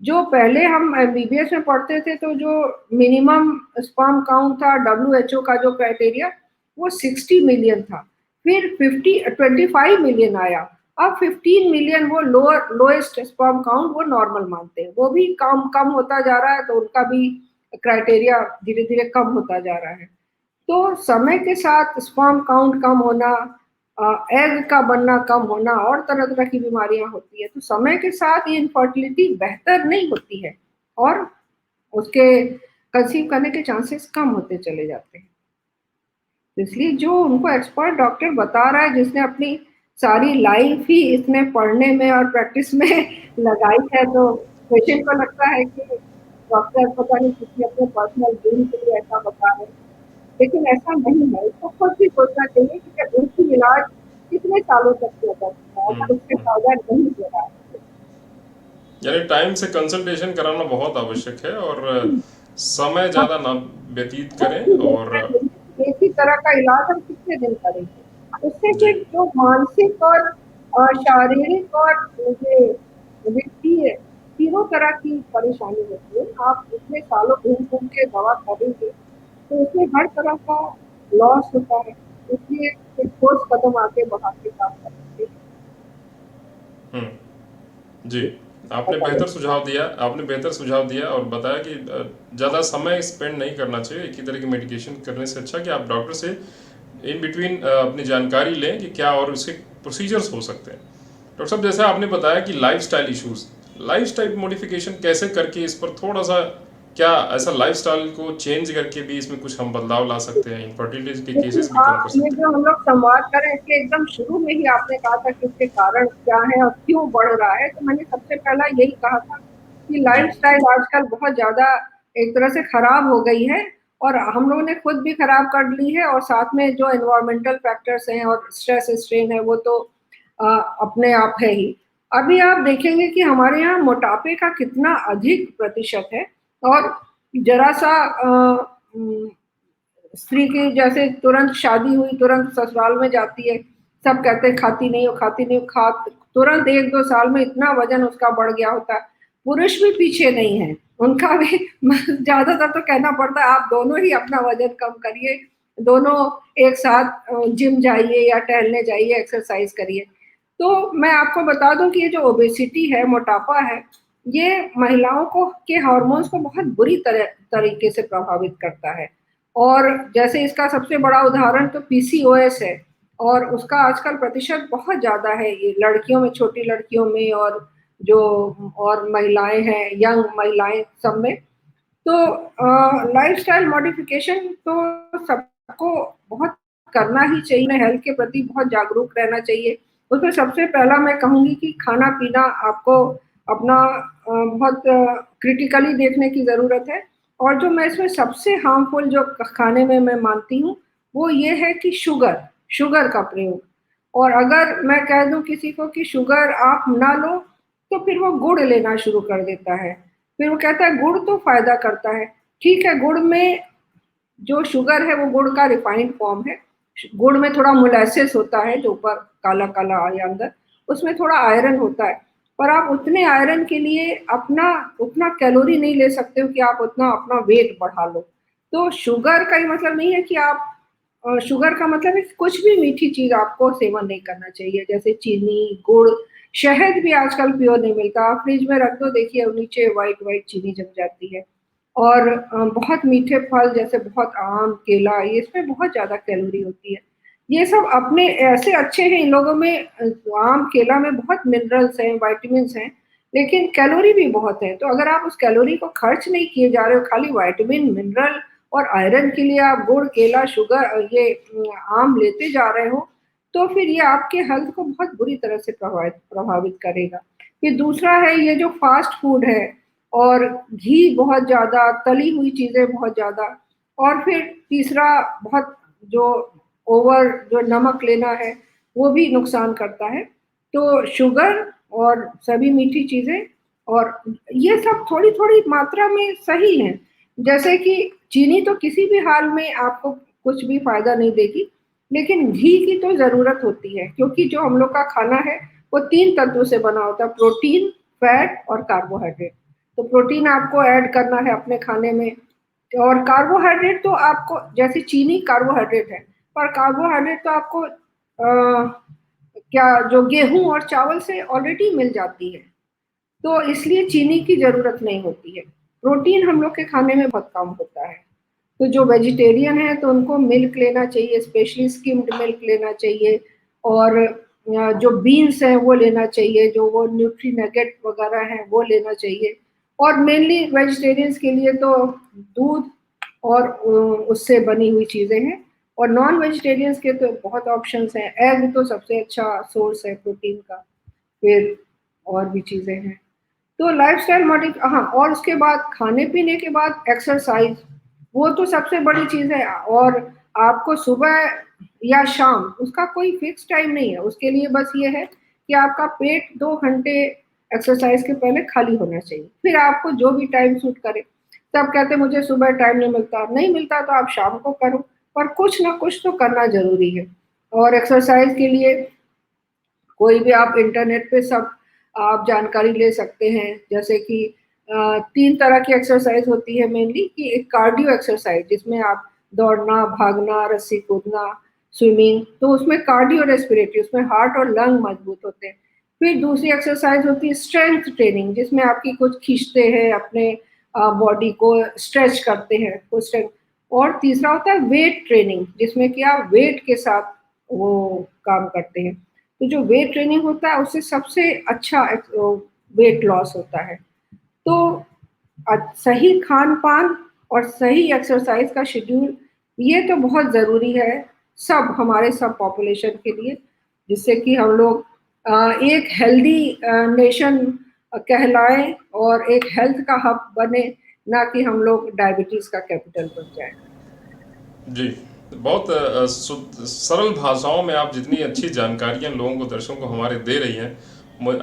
जो पहले हम एमबीबीएस में पढ़ते थे तो जो मिनिमम स्पर्म काउंट था डब्ल्यूएचओ का जो क्राइटेरिया, वो 60 मिलियन था, फिर 25 मिलियन आया, अब 15 मिलियन वो लोएस्ट स्पर्म काउंट वो नॉर्मल मानते हैं, वो भी कम कम होता जा रहा है, तो उनका भी क्राइटेरिया धीरे धीरे कम होता जा रहा है। तो समय के साथ स्पर्म काउंट कम होना, एग का बनना कम होना, और तरह तरह की बीमारियां होती है, तो समय के साथ ये इनफर्टिलिटी बेहतर नहीं होती है, और उसके कंसीव करने के चांसेस कम होते चले जाते हैं। इसलिए जो उनको एक्सपर्ट डॉक्टर बता रहा है, जिसने अपनी सारी लाइफ ही इसमें पढ़ने में और प्रैक्टिस में लगाई है, तो पेशेंट को लगता है कि डॉक्टर पता नहीं किसी अपने पर्सनल गेम के लिए ऐसा बता रहे हैं, लेकिन ऐसा नहीं है। इसको खुद भी सोचना चाहिए कि एक ही इलाज कितने सालों तक किया जा सकता है, अगर उसके फायदा नहीं दे रहा है। यानी टाइम से कंसल्टेशन कराना बहुत आवश्यक है, और समय ज़्यादा ना व्यतीत करें। और एक ही तरह का इलाज हम कितने दिन करेंगे, उससे जी फिर जो मानसिक और शारीरिक और ये वित्तीय तीनों तरह की परेशानी होती है। आप इतने सालों घूम घूम के दवा करेंगे तो उसमें हर तरह का लॉस होता है, इसलिए फिर ठोस कदम आगे बढ़ा के काम करेंगे। जी, आपने बेहतर सुझाव दिया और बताया कि ज़्यादा समय स्पेंड नहीं करना चाहिए एक ही तरह की मेडिकेशन करने से। अच्छा कि आप डॉक्टर से इन बिटवीन अपनी जानकारी लें कि क्या और उसके प्रोसीजर्स हो सकते हैं। डॉक्टर साहब, जैसा आपने बताया कि लाइफस्टाइल मॉडिफिकेशन कैसे करके इस पर थोड़ा सा, क्या ऐसा लाइफस्टाइल को चेंज करके भी इसमें कुछ हम बदलाव ला सकते हैं, इनफर्टिलिटी के लेकिन केसेस भी कम कर ये सकते जो हम लोग संवाद करें, इसके एकदम शुरू में ही आपने कहा था कि इसके कारण क्या है और क्यों बढ़ रहा है, तो मैंने सबसे पहला यही कहा था कि हैं? जी लाइफस्टाइल आजकल बहुत ज्यादा एक तरह से खराब हो गई है, और हम लोगों ने खुद भी खराब कर ली है, और साथ में जो एनवायरमेंटल फैक्टर्स हैं और स्ट्रेस स्ट्रेन है वो तो अपने आप है ही। अभी आप देखेंगे कि हमारे यहाँ मोटापे का कितना अधिक प्रतिशत है, और जरा सा स्त्री की जैसे तुरंत शादी हुई तुरंत ससुराल में जाती है, सब कहते हैं खाती नहीं हो खाती नहीं हो, खा तुरंत 1-2 साल में इतना वजन उसका बढ़ गया होता है। पुरुष भी पीछे नहीं है, उनका भी ज्यादातर तो कहना पड़ता है आप दोनों ही अपना वजन कम करिए, दोनों एक साथ जिम जाइए या टहलने जाइए, एक्सरसाइज करिए। तो मैं आपको बता दूं कि ये जो ओबेसिटी है, मोटापा है, ये महिलाओं को के हार्मोन्स को बहुत बुरी तरीके से प्रभावित करता है। और जैसे इसका सबसे बड़ा उदाहरण तो पीसीओएस है, और उसका आजकल प्रतिशत बहुत ज़्यादा है, ये लड़कियों में, छोटी लड़कियों में, और जो और महिलाएं हैं, यंग महिलाएं, सब में। तो लाइफस्टाइल मॉडिफिकेशन तो सबको बहुत करना ही चाहिए, हेल्थ के प्रति बहुत जागरूक रहना चाहिए। उसमें सबसे पहला मैं कहूँगी कि खाना पीना आपको अपना बहुत क्रिटिकली देखने की ज़रूरत है। और जो मैं इसमें सबसे हार्मफुल जो खाने में मैं मानती हूँ, वो ये है कि शुगर का प्रयोग। और अगर मैं कह दूं किसी को कि शुगर आप ना लो, तो फिर वो गुड़ लेना शुरू कर देता है, फिर वो कहता है गुड़ तो फायदा करता है। ठीक है, गुड़ में जो शुगर है वो गुड़ का रिफाइंड फॉर्म है, गुड़ में थोड़ा मोलासेस होता है जो ऊपर काला काला आया अंदर, उसमें थोड़ा आयरन होता है, पर आप उतने आयरन के लिए अपना उतना कैलोरी नहीं ले सकते हो कि आप उतना अपना वेट बढ़ा लो। तो शुगर का ये मतलब नहीं है कि आप शुगर का मतलब है कि कुछ भी मीठी चीज़ आपको सेवन नहीं करना चाहिए, जैसे चीनी, गुड़, शहद भी आजकल प्योर नहीं मिलता, आप फ्रिज में रख दो, देखिए नीचे व्हाइट-व्हाइट चीनी जम जाती है। और बहुत मीठे फल जैसे बहुत आम, केला, ये इसमें बहुत ज़्यादा कैलोरी होती है। ये सब अपने ऐसे अच्छे हैं, इन लोगों में आम, केला में बहुत मिनरल्स हैं, विटामिन्स हैं, लेकिन कैलोरी भी बहुत है। तो अगर आप उस कैलोरी को खर्च नहीं किए जा रहे हो, खाली विटामिन, मिनरल और आयरन के लिए आप गुड़, केला, शुगर ये आम लेते जा रहे हो, तो फिर ये आपके हेल्थ को बहुत बुरी तरह से प्रभावित करेगा। फिर दूसरा है ये जो फ़ास्ट फूड है और घी बहुत ज़्यादा, तली हुई चीज़ें बहुत ज़्यादा, और फिर तीसरा बहुत जो जो नमक लेना है, वो भी नुकसान करता है। तो शुगर और सभी मीठी चीज़ें और ये सब थोड़ी-थोड़ी मात्रा में सही हैं। जैसे कि चीनी तो किसी भी हाल में आपको कुछ भी फ़ायदा नहीं देगी, लेकिन घी की तो ज़रूरत होती है, क्योंकि जो हम लोग का खाना है, वो 3 तत्वों से बना होता है, प्रोटीन, फैट और कार्बोहाइड्रेट। तो प्रोटीन आपको ऐड करना है अपने खाने में, और कार्बोहाइड्रेट तो आपको, जैसे चीनी कार्बोहाइड्रेट है, पर कार्बोहाइड्रेट तो आपको क्या जो गेहूँ और चावल से ऑलरेडी मिल जाती है, तो इसलिए चीनी की ज़रूरत नहीं होती है। प्रोटीन हम लोग के खाने में बहुत कम होता है। तो जो वेजिटेरियन है तो उनको मिल्क लेना चाहिए, स्पेशली स्किम्ड मिल्क लेना चाहिए, और जो बीन्स हैं वो लेना चाहिए, जो वो न्यूट्री नगेट वगैरह हैं वो लेना चाहिए। और मेनली वेजिटेरियंस के लिए तो दूध और उससे बनी हुई चीज़ें हैं, और नॉन वेजिटेरियंस के तो बहुत ऑप्शंस हैं। एग तो सबसे अच्छा सोर्स है प्रोटीन का, फिर और भी चीज़ें हैं। तो लाइफ़स्टाइल हाँ, और उसके बाद खाने-पीने के बाद एक्सरसाइज़, वो तो सबसे बड़ी चीज़ है, और आपको सुबह या शाम उसका कोई फ़िक्स टाइम नहीं है, उसके लिए बस ये है कि आपका पेट 2 घंटे एक्सरसाइज़ के पहले खाली होना चाहिए, फिर आपको जो भी टाइम सूट करे। सब कहते हैं मुझे सुबह टाइम नहीं मिलता तो आप शाम को करो, पर कुछ ना कुछ तो करना ज़रूरी है। और एक्सरसाइज़ के लिए कोई भी आप इंटरनेट पे सब आप जानकारी ले सकते हैं, जैसे कि 3 तरह की एक्सरसाइज़ होती है मेनली, कि एक कार्डियो एक्सरसाइज़ जिसमें आप दौड़ना, भागना, रस्सी कूदना, स्विमिंग, तो उसमें कार्डियो रेस्पिरेटरी, उसमें हार्ट और लंग मजबूत होते हैं। फिर दूसरी एक्सरसाइज़ होती है स्ट्रेंथ ट्रेनिंग, जिसमें आपकी कुछ खींचते हैं अपने बॉडी को, स्ट्रेच करते हैं, वो स्ट्रेंथ। और तीसरा होता है वेट ट्रेनिंग, जिसमें कि आप वेट के साथ वो काम करते हैं। तो जो वेट ट्रेनिंग होता है उससे सबसे अच्छा वेट लॉस होता है। तो सही खान-पान और सही एक्सरसाइज़ का शेड्यूल, ये तो बहुत ज़रूरी है, सब हमारे सब पॉपुलेशन के लिए, जिससे कि हम लोग एक हेल्दी नेशन कहलाएँ और एक हेल्थ का हब बने, ना कि हम लोग डायबिटीज़ का कैपिटल बन जाएँ। जी, बहुत सरल भाषाओं में आप जितनी अच्छी जानकारियाँ लोगों को, दर्शकों को हमारे दे रही हैं,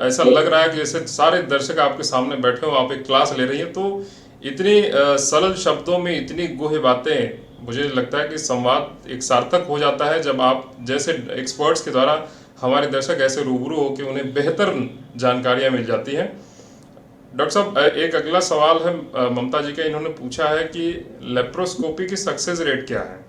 ऐसा लग रहा है कि जैसे सारे दर्शक आपके सामने बैठे हो, आप एक क्लास ले रही हैं। तो इतनी सरल शब्दों में इतनी गूढ़ बातें, मुझे लगता है कि संवाद एक सार्थक हो जाता है जब आप जैसे एक्सपर्ट्स के द्वारा हमारे दर्शक ऐसे रूबरू हो कि उन्हें बेहतर जानकारियाँ मिल जाती हैं। डॉक्टर साहब, एक अगला सवाल है ममता जी का, इन्होंने पूछा है कि लेप्रोस्कोपी की सक्सेस रेट क्या है?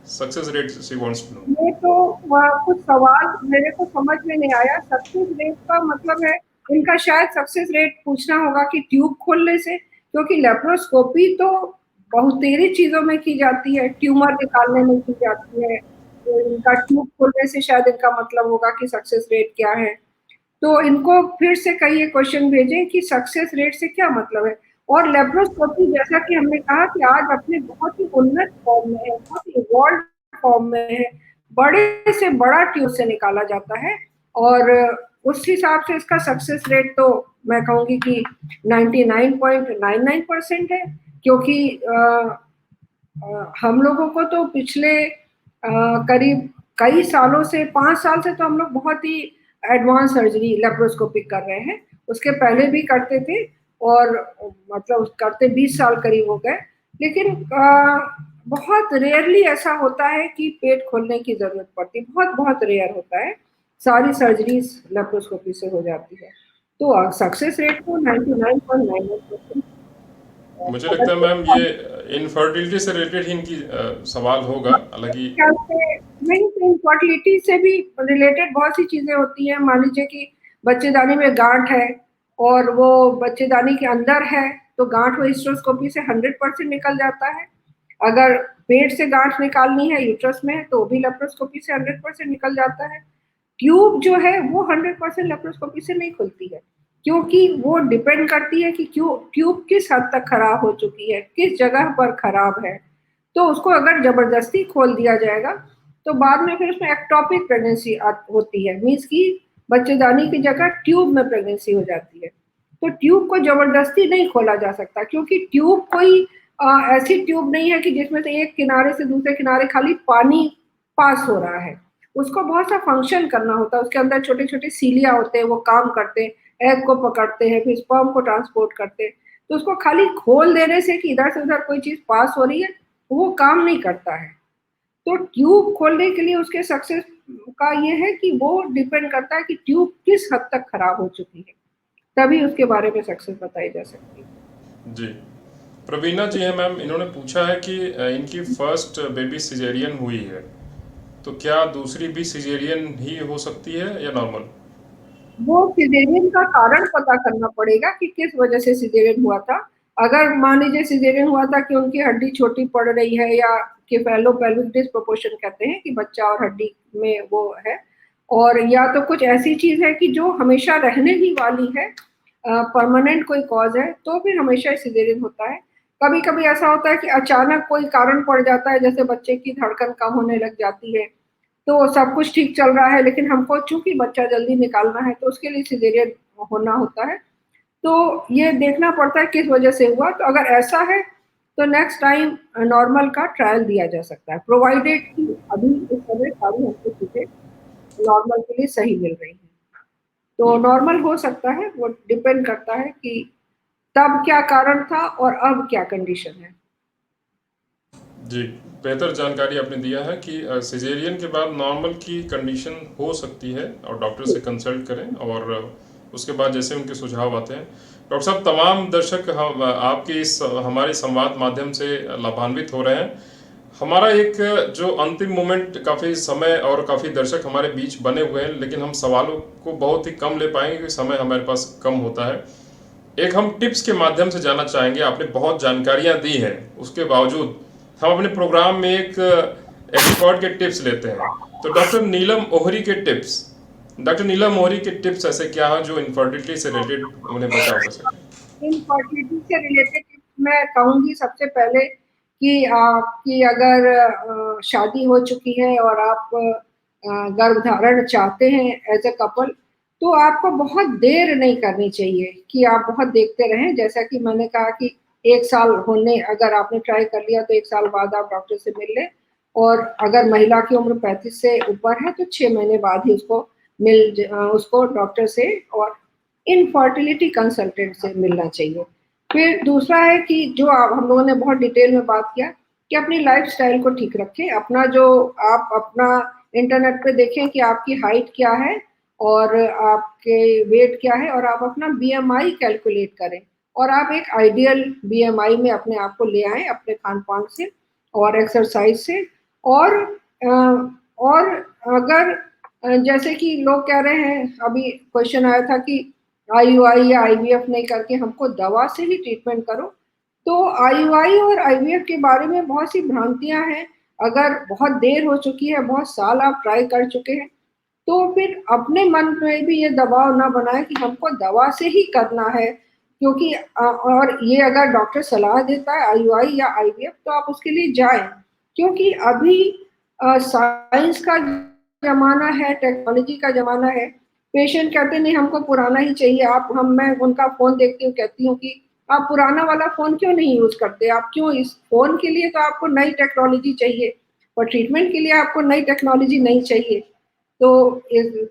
Success rate she wants to know. ये तो कुछ सवाल मेरे को समझ में नहीं आया। सक्सेस रेट का मतलब है, इनका शायद सक्सेस रेट पूछना होगा कि ट्यूब खोलने से, क्योंकि लेप्रोस्कोपी तो बहुतेरी चीज़ों में की जाती है, ट्यूमर निकालने में की जाती है। तो इनका ट्यूब खोलने से शायद इनका मतलब होगा कि सक्सेस रेट क्या है। तो इनको फिर से कहिए, क्वेश्चन भेजें कि सक्सेस रेट से क्या मतलब है। और लेप्रोस्कोपी, जैसा कि हमने कहा कि आज अपने बहुत ही उन्नत फॉर्म में है, बहुत ही इवॉल्व फॉर्म में है, बड़े से बड़ा ट्यूब से निकाला जाता है, और उस हिसाब से इसका सक्सेस रेट तो मैं कहूँगी कि 99.99% है, क्योंकि हम लोगों को तो पिछले करीब कई सालों से, 5 साल से तो हम लोग बहुत ही एडवांस सर्जरी लेप्रोस्कोपिक कर रहे हैं। उसके पहले भी करते थे, और मतलब करते 20 साल करीब हो गए। लेकिन बहुत रेयरली ऐसा होता है कि पेट खोलने की ज़रूरत पड़ती है, बहुत-बहुत रेयर होता है। सारी सर्जरीज़ लेप्रोस्कोपी से हो जाती है। तो सक्सेस रेट तो 99.99% मुझे अगर लगता है मैम ये इनफर्टिलिटी से रिलेटेड ही इनकी सवाल होगा, हालांकि। क्या से नहीं, तो इनफर्टिलिटी से भी रिलेटेड बहुत सी चीज़ें होती हैं। मान लीजिए कि बच्चेदानी में गाँठ है और वो बच्चेदानी के अंदर है, तो गाँठ वो हिस्टेरोस्कोपी से 100% निकल जाता है। अगर पेट से गाँठ निकालनी है यूट्रस में, तो भी लेप्रोस्कोपी से 100% निकल जाता है। ट्यूब जो है वो 100% लेप्रोस्कोपी से नहीं खुलती है, क्योंकि वो डिपेंड करती है कि क्यों ट्यूब किस हद तक खराब हो चुकी है, किस जगह पर खराब है। तो उसको अगर जबरदस्ती खोल दिया जाएगा, तो बाद में फिर उसमें एक्टोपिक प्रेगनेंसी होती है, मीन्स की बच्चेदानी की जगह ट्यूब में प्रेगनेंसी हो जाती है। तो ट्यूब को जबरदस्ती नहीं खोला जा सकता, क्योंकि ट्यूब कोई ऐसी ट्यूब नहीं है कि जिसमें से एक किनारे से दूसरे किनारे खाली पानी पास हो रहा है। उसको बहुत सा फंक्शन करना होता है, उसके अंदर छोटे-छोटे सीलिया होते हैं, वो काम करते हैं, एग को पकड़ते हैं, फिर स्पर्म को ट्रांसपोर्ट करते हैं। तो उसको खाली खोल देने से कि इधर से उधर कोई चीज़ पास हो रही है, वो काम नहीं करता है। तो ट्यूब खोलने के लिए उसके सक्सेस का ये है कि वो डिपेंड करता है कि ट्यूब किस हद तक खराब हो चुकी है, तभी उसके बारे में सक्सेस बताई जा सकती है। जी, प्रवीणा जी हैं मैम, इन्होंने पूछा है कि इनकी फर्स्ट बेबी सिजेरियन हुई है, तो क्या दूसरी भी सिजेरियन ही हो सकती है या नॉर्मल? वो सिजेरियन का कारण पता करना पड़ेगा कि किस वजह से सिजेरियन हुआ था। अगर मान लीजिए सिजेरियन हुआ था कि उनकी हड्डी छोटी पड़ रही है, या केफालो-पेल्विक डिस्प्रोपोर्शन कहते हैं कि बच्चा और हड्डी में वो है, और या तो कुछ ऐसी चीज़ है कि जो हमेशा रहने ही वाली है, परमानेंट कोई कॉज़ है, तो फिर हमेशा सिजेरियन होता है। कभी-कभी ऐसा होता है कि अचानक कोई कारण पड़ जाता है, जैसे बच्चे की धड़कन कम होने लग जाती है, तो सब कुछ ठीक चल रहा है, लेकिन हमको चूँकि बच्चा जल्दी निकालना है, तो उसके लिए सिज़ेरियन होना होता है। तो ये देखना पड़ता है किस वजह से हुआ, तो अगर ऐसा है, तो नेक्स्ट टाइम नॉर्मल का ट्रायल दिया जा सकता है, प्रोवाइडेड कि अभी इस समय सारी हमको चीज़ें नॉर्मल के लिए सही मिल रही हैं। तो नॉर्मल हो सकता है, वो डिपेंड करता है कि तब क्या कारण था और अब क्या कंडीशन है। जी, बेहतर जानकारी आपने दिया है कि सिजेरियन के बाद नॉर्मल की कंडीशन हो सकती है, और डॉक्टर से कंसल्ट करें, और उसके बाद जैसे उनके सुझाव आते हैं। डॉक्टर साहब, तमाम दर्शक हम आपके इस हमारे संवाद माध्यम से लाभान्वित हो रहे हैं। हमारा एक जो अंतिम मोमेंट, काफ़ी समय और काफ़ी दर्शक हमारे बीच बने हुए हैं, लेकिन हम सवालों को बहुत ही कम ले पाएंगे क्योंकि समय हमारे पास कम होता है। एक हम टिप्स के माध्यम से जानना चाहेंगे, आपने बहुत जानकारियां दी हैं, उसके बावजूद हम अपने प्रोग्राम में एक एक्सपर्ट के टिप्स लेते हैं। तो डॉक्टर नीलम ओहरी के टिप्स, डॉक्टर नीलम ओहरी के टिप्स ऐसे क्या हैं जो इनफर्टिलिटी से रिलेटेड उन्हें बचाव कर सकें? इनफर्टिलिटी से रिलेटेड मैं कहूँगी सबसे पहले कि आपकी अगर शादी हो चुकी है और आप गर्भधारण चाहते हैं एज अ कपल, तो आपको बहुत देर नहीं करनी चाहिए कि आप बहुत देखते रहें। जैसा कि मैंने कहा कि 1 साल होने, अगर आपने ट्राई कर लिया तो 1 साल बाद आप डॉक्टर से मिल लें, और अगर महिला की उम्र 35 से ऊपर है तो 6 महीने बाद ही उसको डॉक्टर से और इनफर्टिलिटी कंसल्टेंट से मिलना चाहिए। फिर दूसरा है कि जो आप हम लोगों ने बहुत डिटेल में बात किया कि अपनी लाइफ़स्टाइल को ठीक रखें। अपना जो आप अपना इंटरनेट पे देखें कि आपकी हाइट क्या है और आपके वेट क्या है, और आप अपना बीएमआई कैलकुलेट करें, और आप एक आइडियल बीएमआई में अपने आप को ले आएँ अपने खान-पान से और एक्सरसाइज़ से। और और अगर जैसे कि लोग कह रहे हैं, अभी क्वेश्चन आया था कि आईयूआई या आईवीएफ नहीं करके हमको दवा से ही ट्रीटमेंट करो। तो आईयूआई और आईवीएफ के बारे में बहुत सी भ्रांतियाँ हैं। अगर बहुत देर हो चुकी है, बहुत साल आप ट्राई कर चुके हैं, तो फिर अपने मन में भी ये दबाव ना बनाएँ कि हमको दवा से ही करना है, क्योंकि और ये अगर डॉक्टर सलाह देता है आईयूआई या आईवीएफ, तो आप उसके लिए जाएँ। क्योंकि अभी साइंस का ज़माना है, टेक्नोलॉजी का ज़माना है। पेशेंट कहते हैं नहीं हमको पुराना ही चाहिए, आप हम मैं उनका फ़ोन देखती हूँ, कहती हूँ कि आप पुराना वाला फ़ोन क्यों नहीं यूज़ करते? आप क्यों इस फ़ोन के लिए तो आपको नई टेक्नोलॉजी चाहिए, और ट्रीटमेंट के लिए आपको नई टेक्नोलॉजी नहीं चाहिए। तो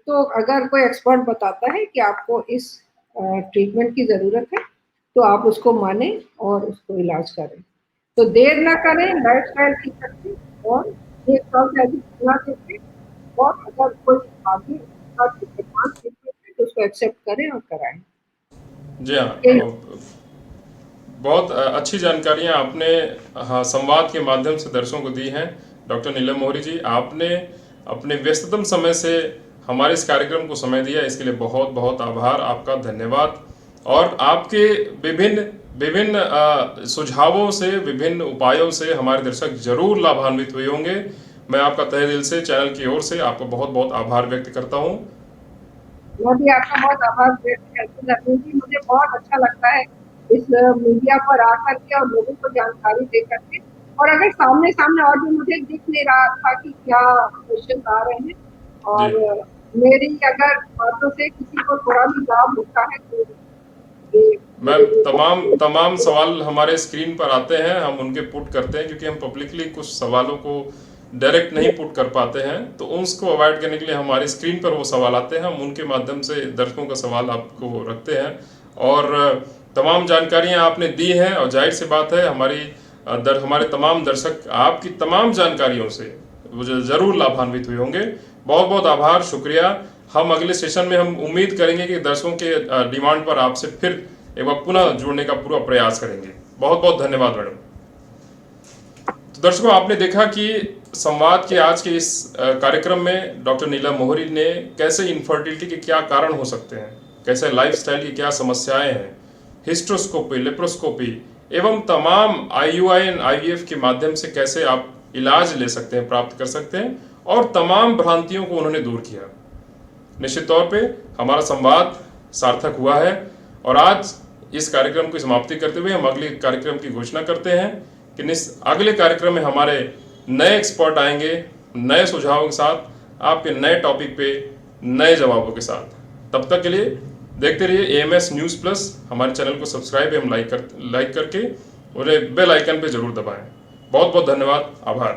तो अगर कोई एक्सपर्ट बताता है कि आपको इस ट्रीटमेंट की ज़रूरत है, तो आप उसको मानें और उसको इलाज करें। तो देर न करें, लाइफस्टाइल ठीक रखें और 1 साल से अधिक पूरा देखें, और अगर कोई आगे एडवांस ट्रीटमेंट है तो उसको एक्सेप्ट करें और कराएं। जी हाँ, यही बहुत अच्छी जानकारियाँ आपने हाँ संवाद के माध्यम से दर्शकों को दी हैं। डॉक्टर नीलम मोहरी जी, आपने अपने व्यस्ततम समय से हमारे इस कार्यक्रम को समय दिया, इसके लिए बहुत बहुत आभार, आपका धन्यवाद। और आपके विभिन्न विभिन्न सुझावों से, विभिन्न उपायों से हमारे दर्शक जरूर लाभान्वित हुए होंगे। मैं आपका तहे दिल से, चैनल की ओर से आपका बहुत बहुत आभार व्यक्त करता हूँ। मैं भी आपका बहुत आभार व्यक्त करती हूँ। मुझे बहुत अच्छा लगता है इस मीडिया पर आकर के और लोगों को जानकारी दे करके, और अगर सामने सामने और भी मुझे दिख नहीं रहा था कि क्या क्वेश्चन आ रहे हैं, जी और मेरी अगर बातों से किसी को थोड़ा भी लाभ होता है तो ये मैम, मेरे लिए तमाम बहुत तमाम सवाल हमारे स्क्रीन पर आते हैं, हम उनके पुट करते हैं, क्योंकि हम पब्लिकली कुछ सवालों को डायरेक्ट नहीं पुट कर पाते हैं, तो उसको अवॉइड करने के लिए हमारी स्क्रीन पर वो सवाल आते हैं, हम उनके माध्यम से दर्शकों का सवाल आपको रखते हैं। और तमाम जानकारियां आपने दी हैं, और जाहिर सी बात है हमारे तमाम दर्शक आपकी तमाम जानकारियों से जरूर लाभान्वित हुए होंगे। बहुत बहुत आभार, शुक्रिया। हम अगले सेशन में हम उम्मीद करेंगे कि दर्शकों के डिमांड पर आपसे फिर एक बार पुनः जुड़ने का पूरा प्रयास करेंगे। बहुत बहुत धन्यवाद मैडम। तो दर्शकों, आपने देखा कि संवाद के आज के इस कार्यक्रम में डॉक्टर नीलम मोहरी ने कैसे इनफर्टिलिटी के क्या कारण हो सकते हैं, कैसे लाइफस्टाइल की क्या समस्याएं हैं, हिस्ट्रोस्कोपी, लेप्रोस्कोपी एवं तमाम IUI एंड IVF के माध्यम से कैसे आप इलाज ले सकते हैं, प्राप्त कर सकते हैं, और तमाम भ्रांतियों को उन्होंने दूर किया। निश्चित तौर पे हमारा संवाद सार्थक हुआ है, और आज इस कार्यक्रम की समाप्ति करते हुए हम अगले कार्यक्रम की घोषणा करते हैं कि अगले कार्यक्रम में हमारे नए एक्सपर्ट आएंगे, नए सुझावों के साथ, आपके नए टॉपिक पे नए जवाबों के साथ। तब तक के लिए देखते रहिए AMS न्यूज़ प्लस। हमारे चैनल को सब्सक्राइब एवं लाइक करके उन्हें बेल आइकन पे जरूर दबाएं। बहुत बहुत धन्यवाद, आभार।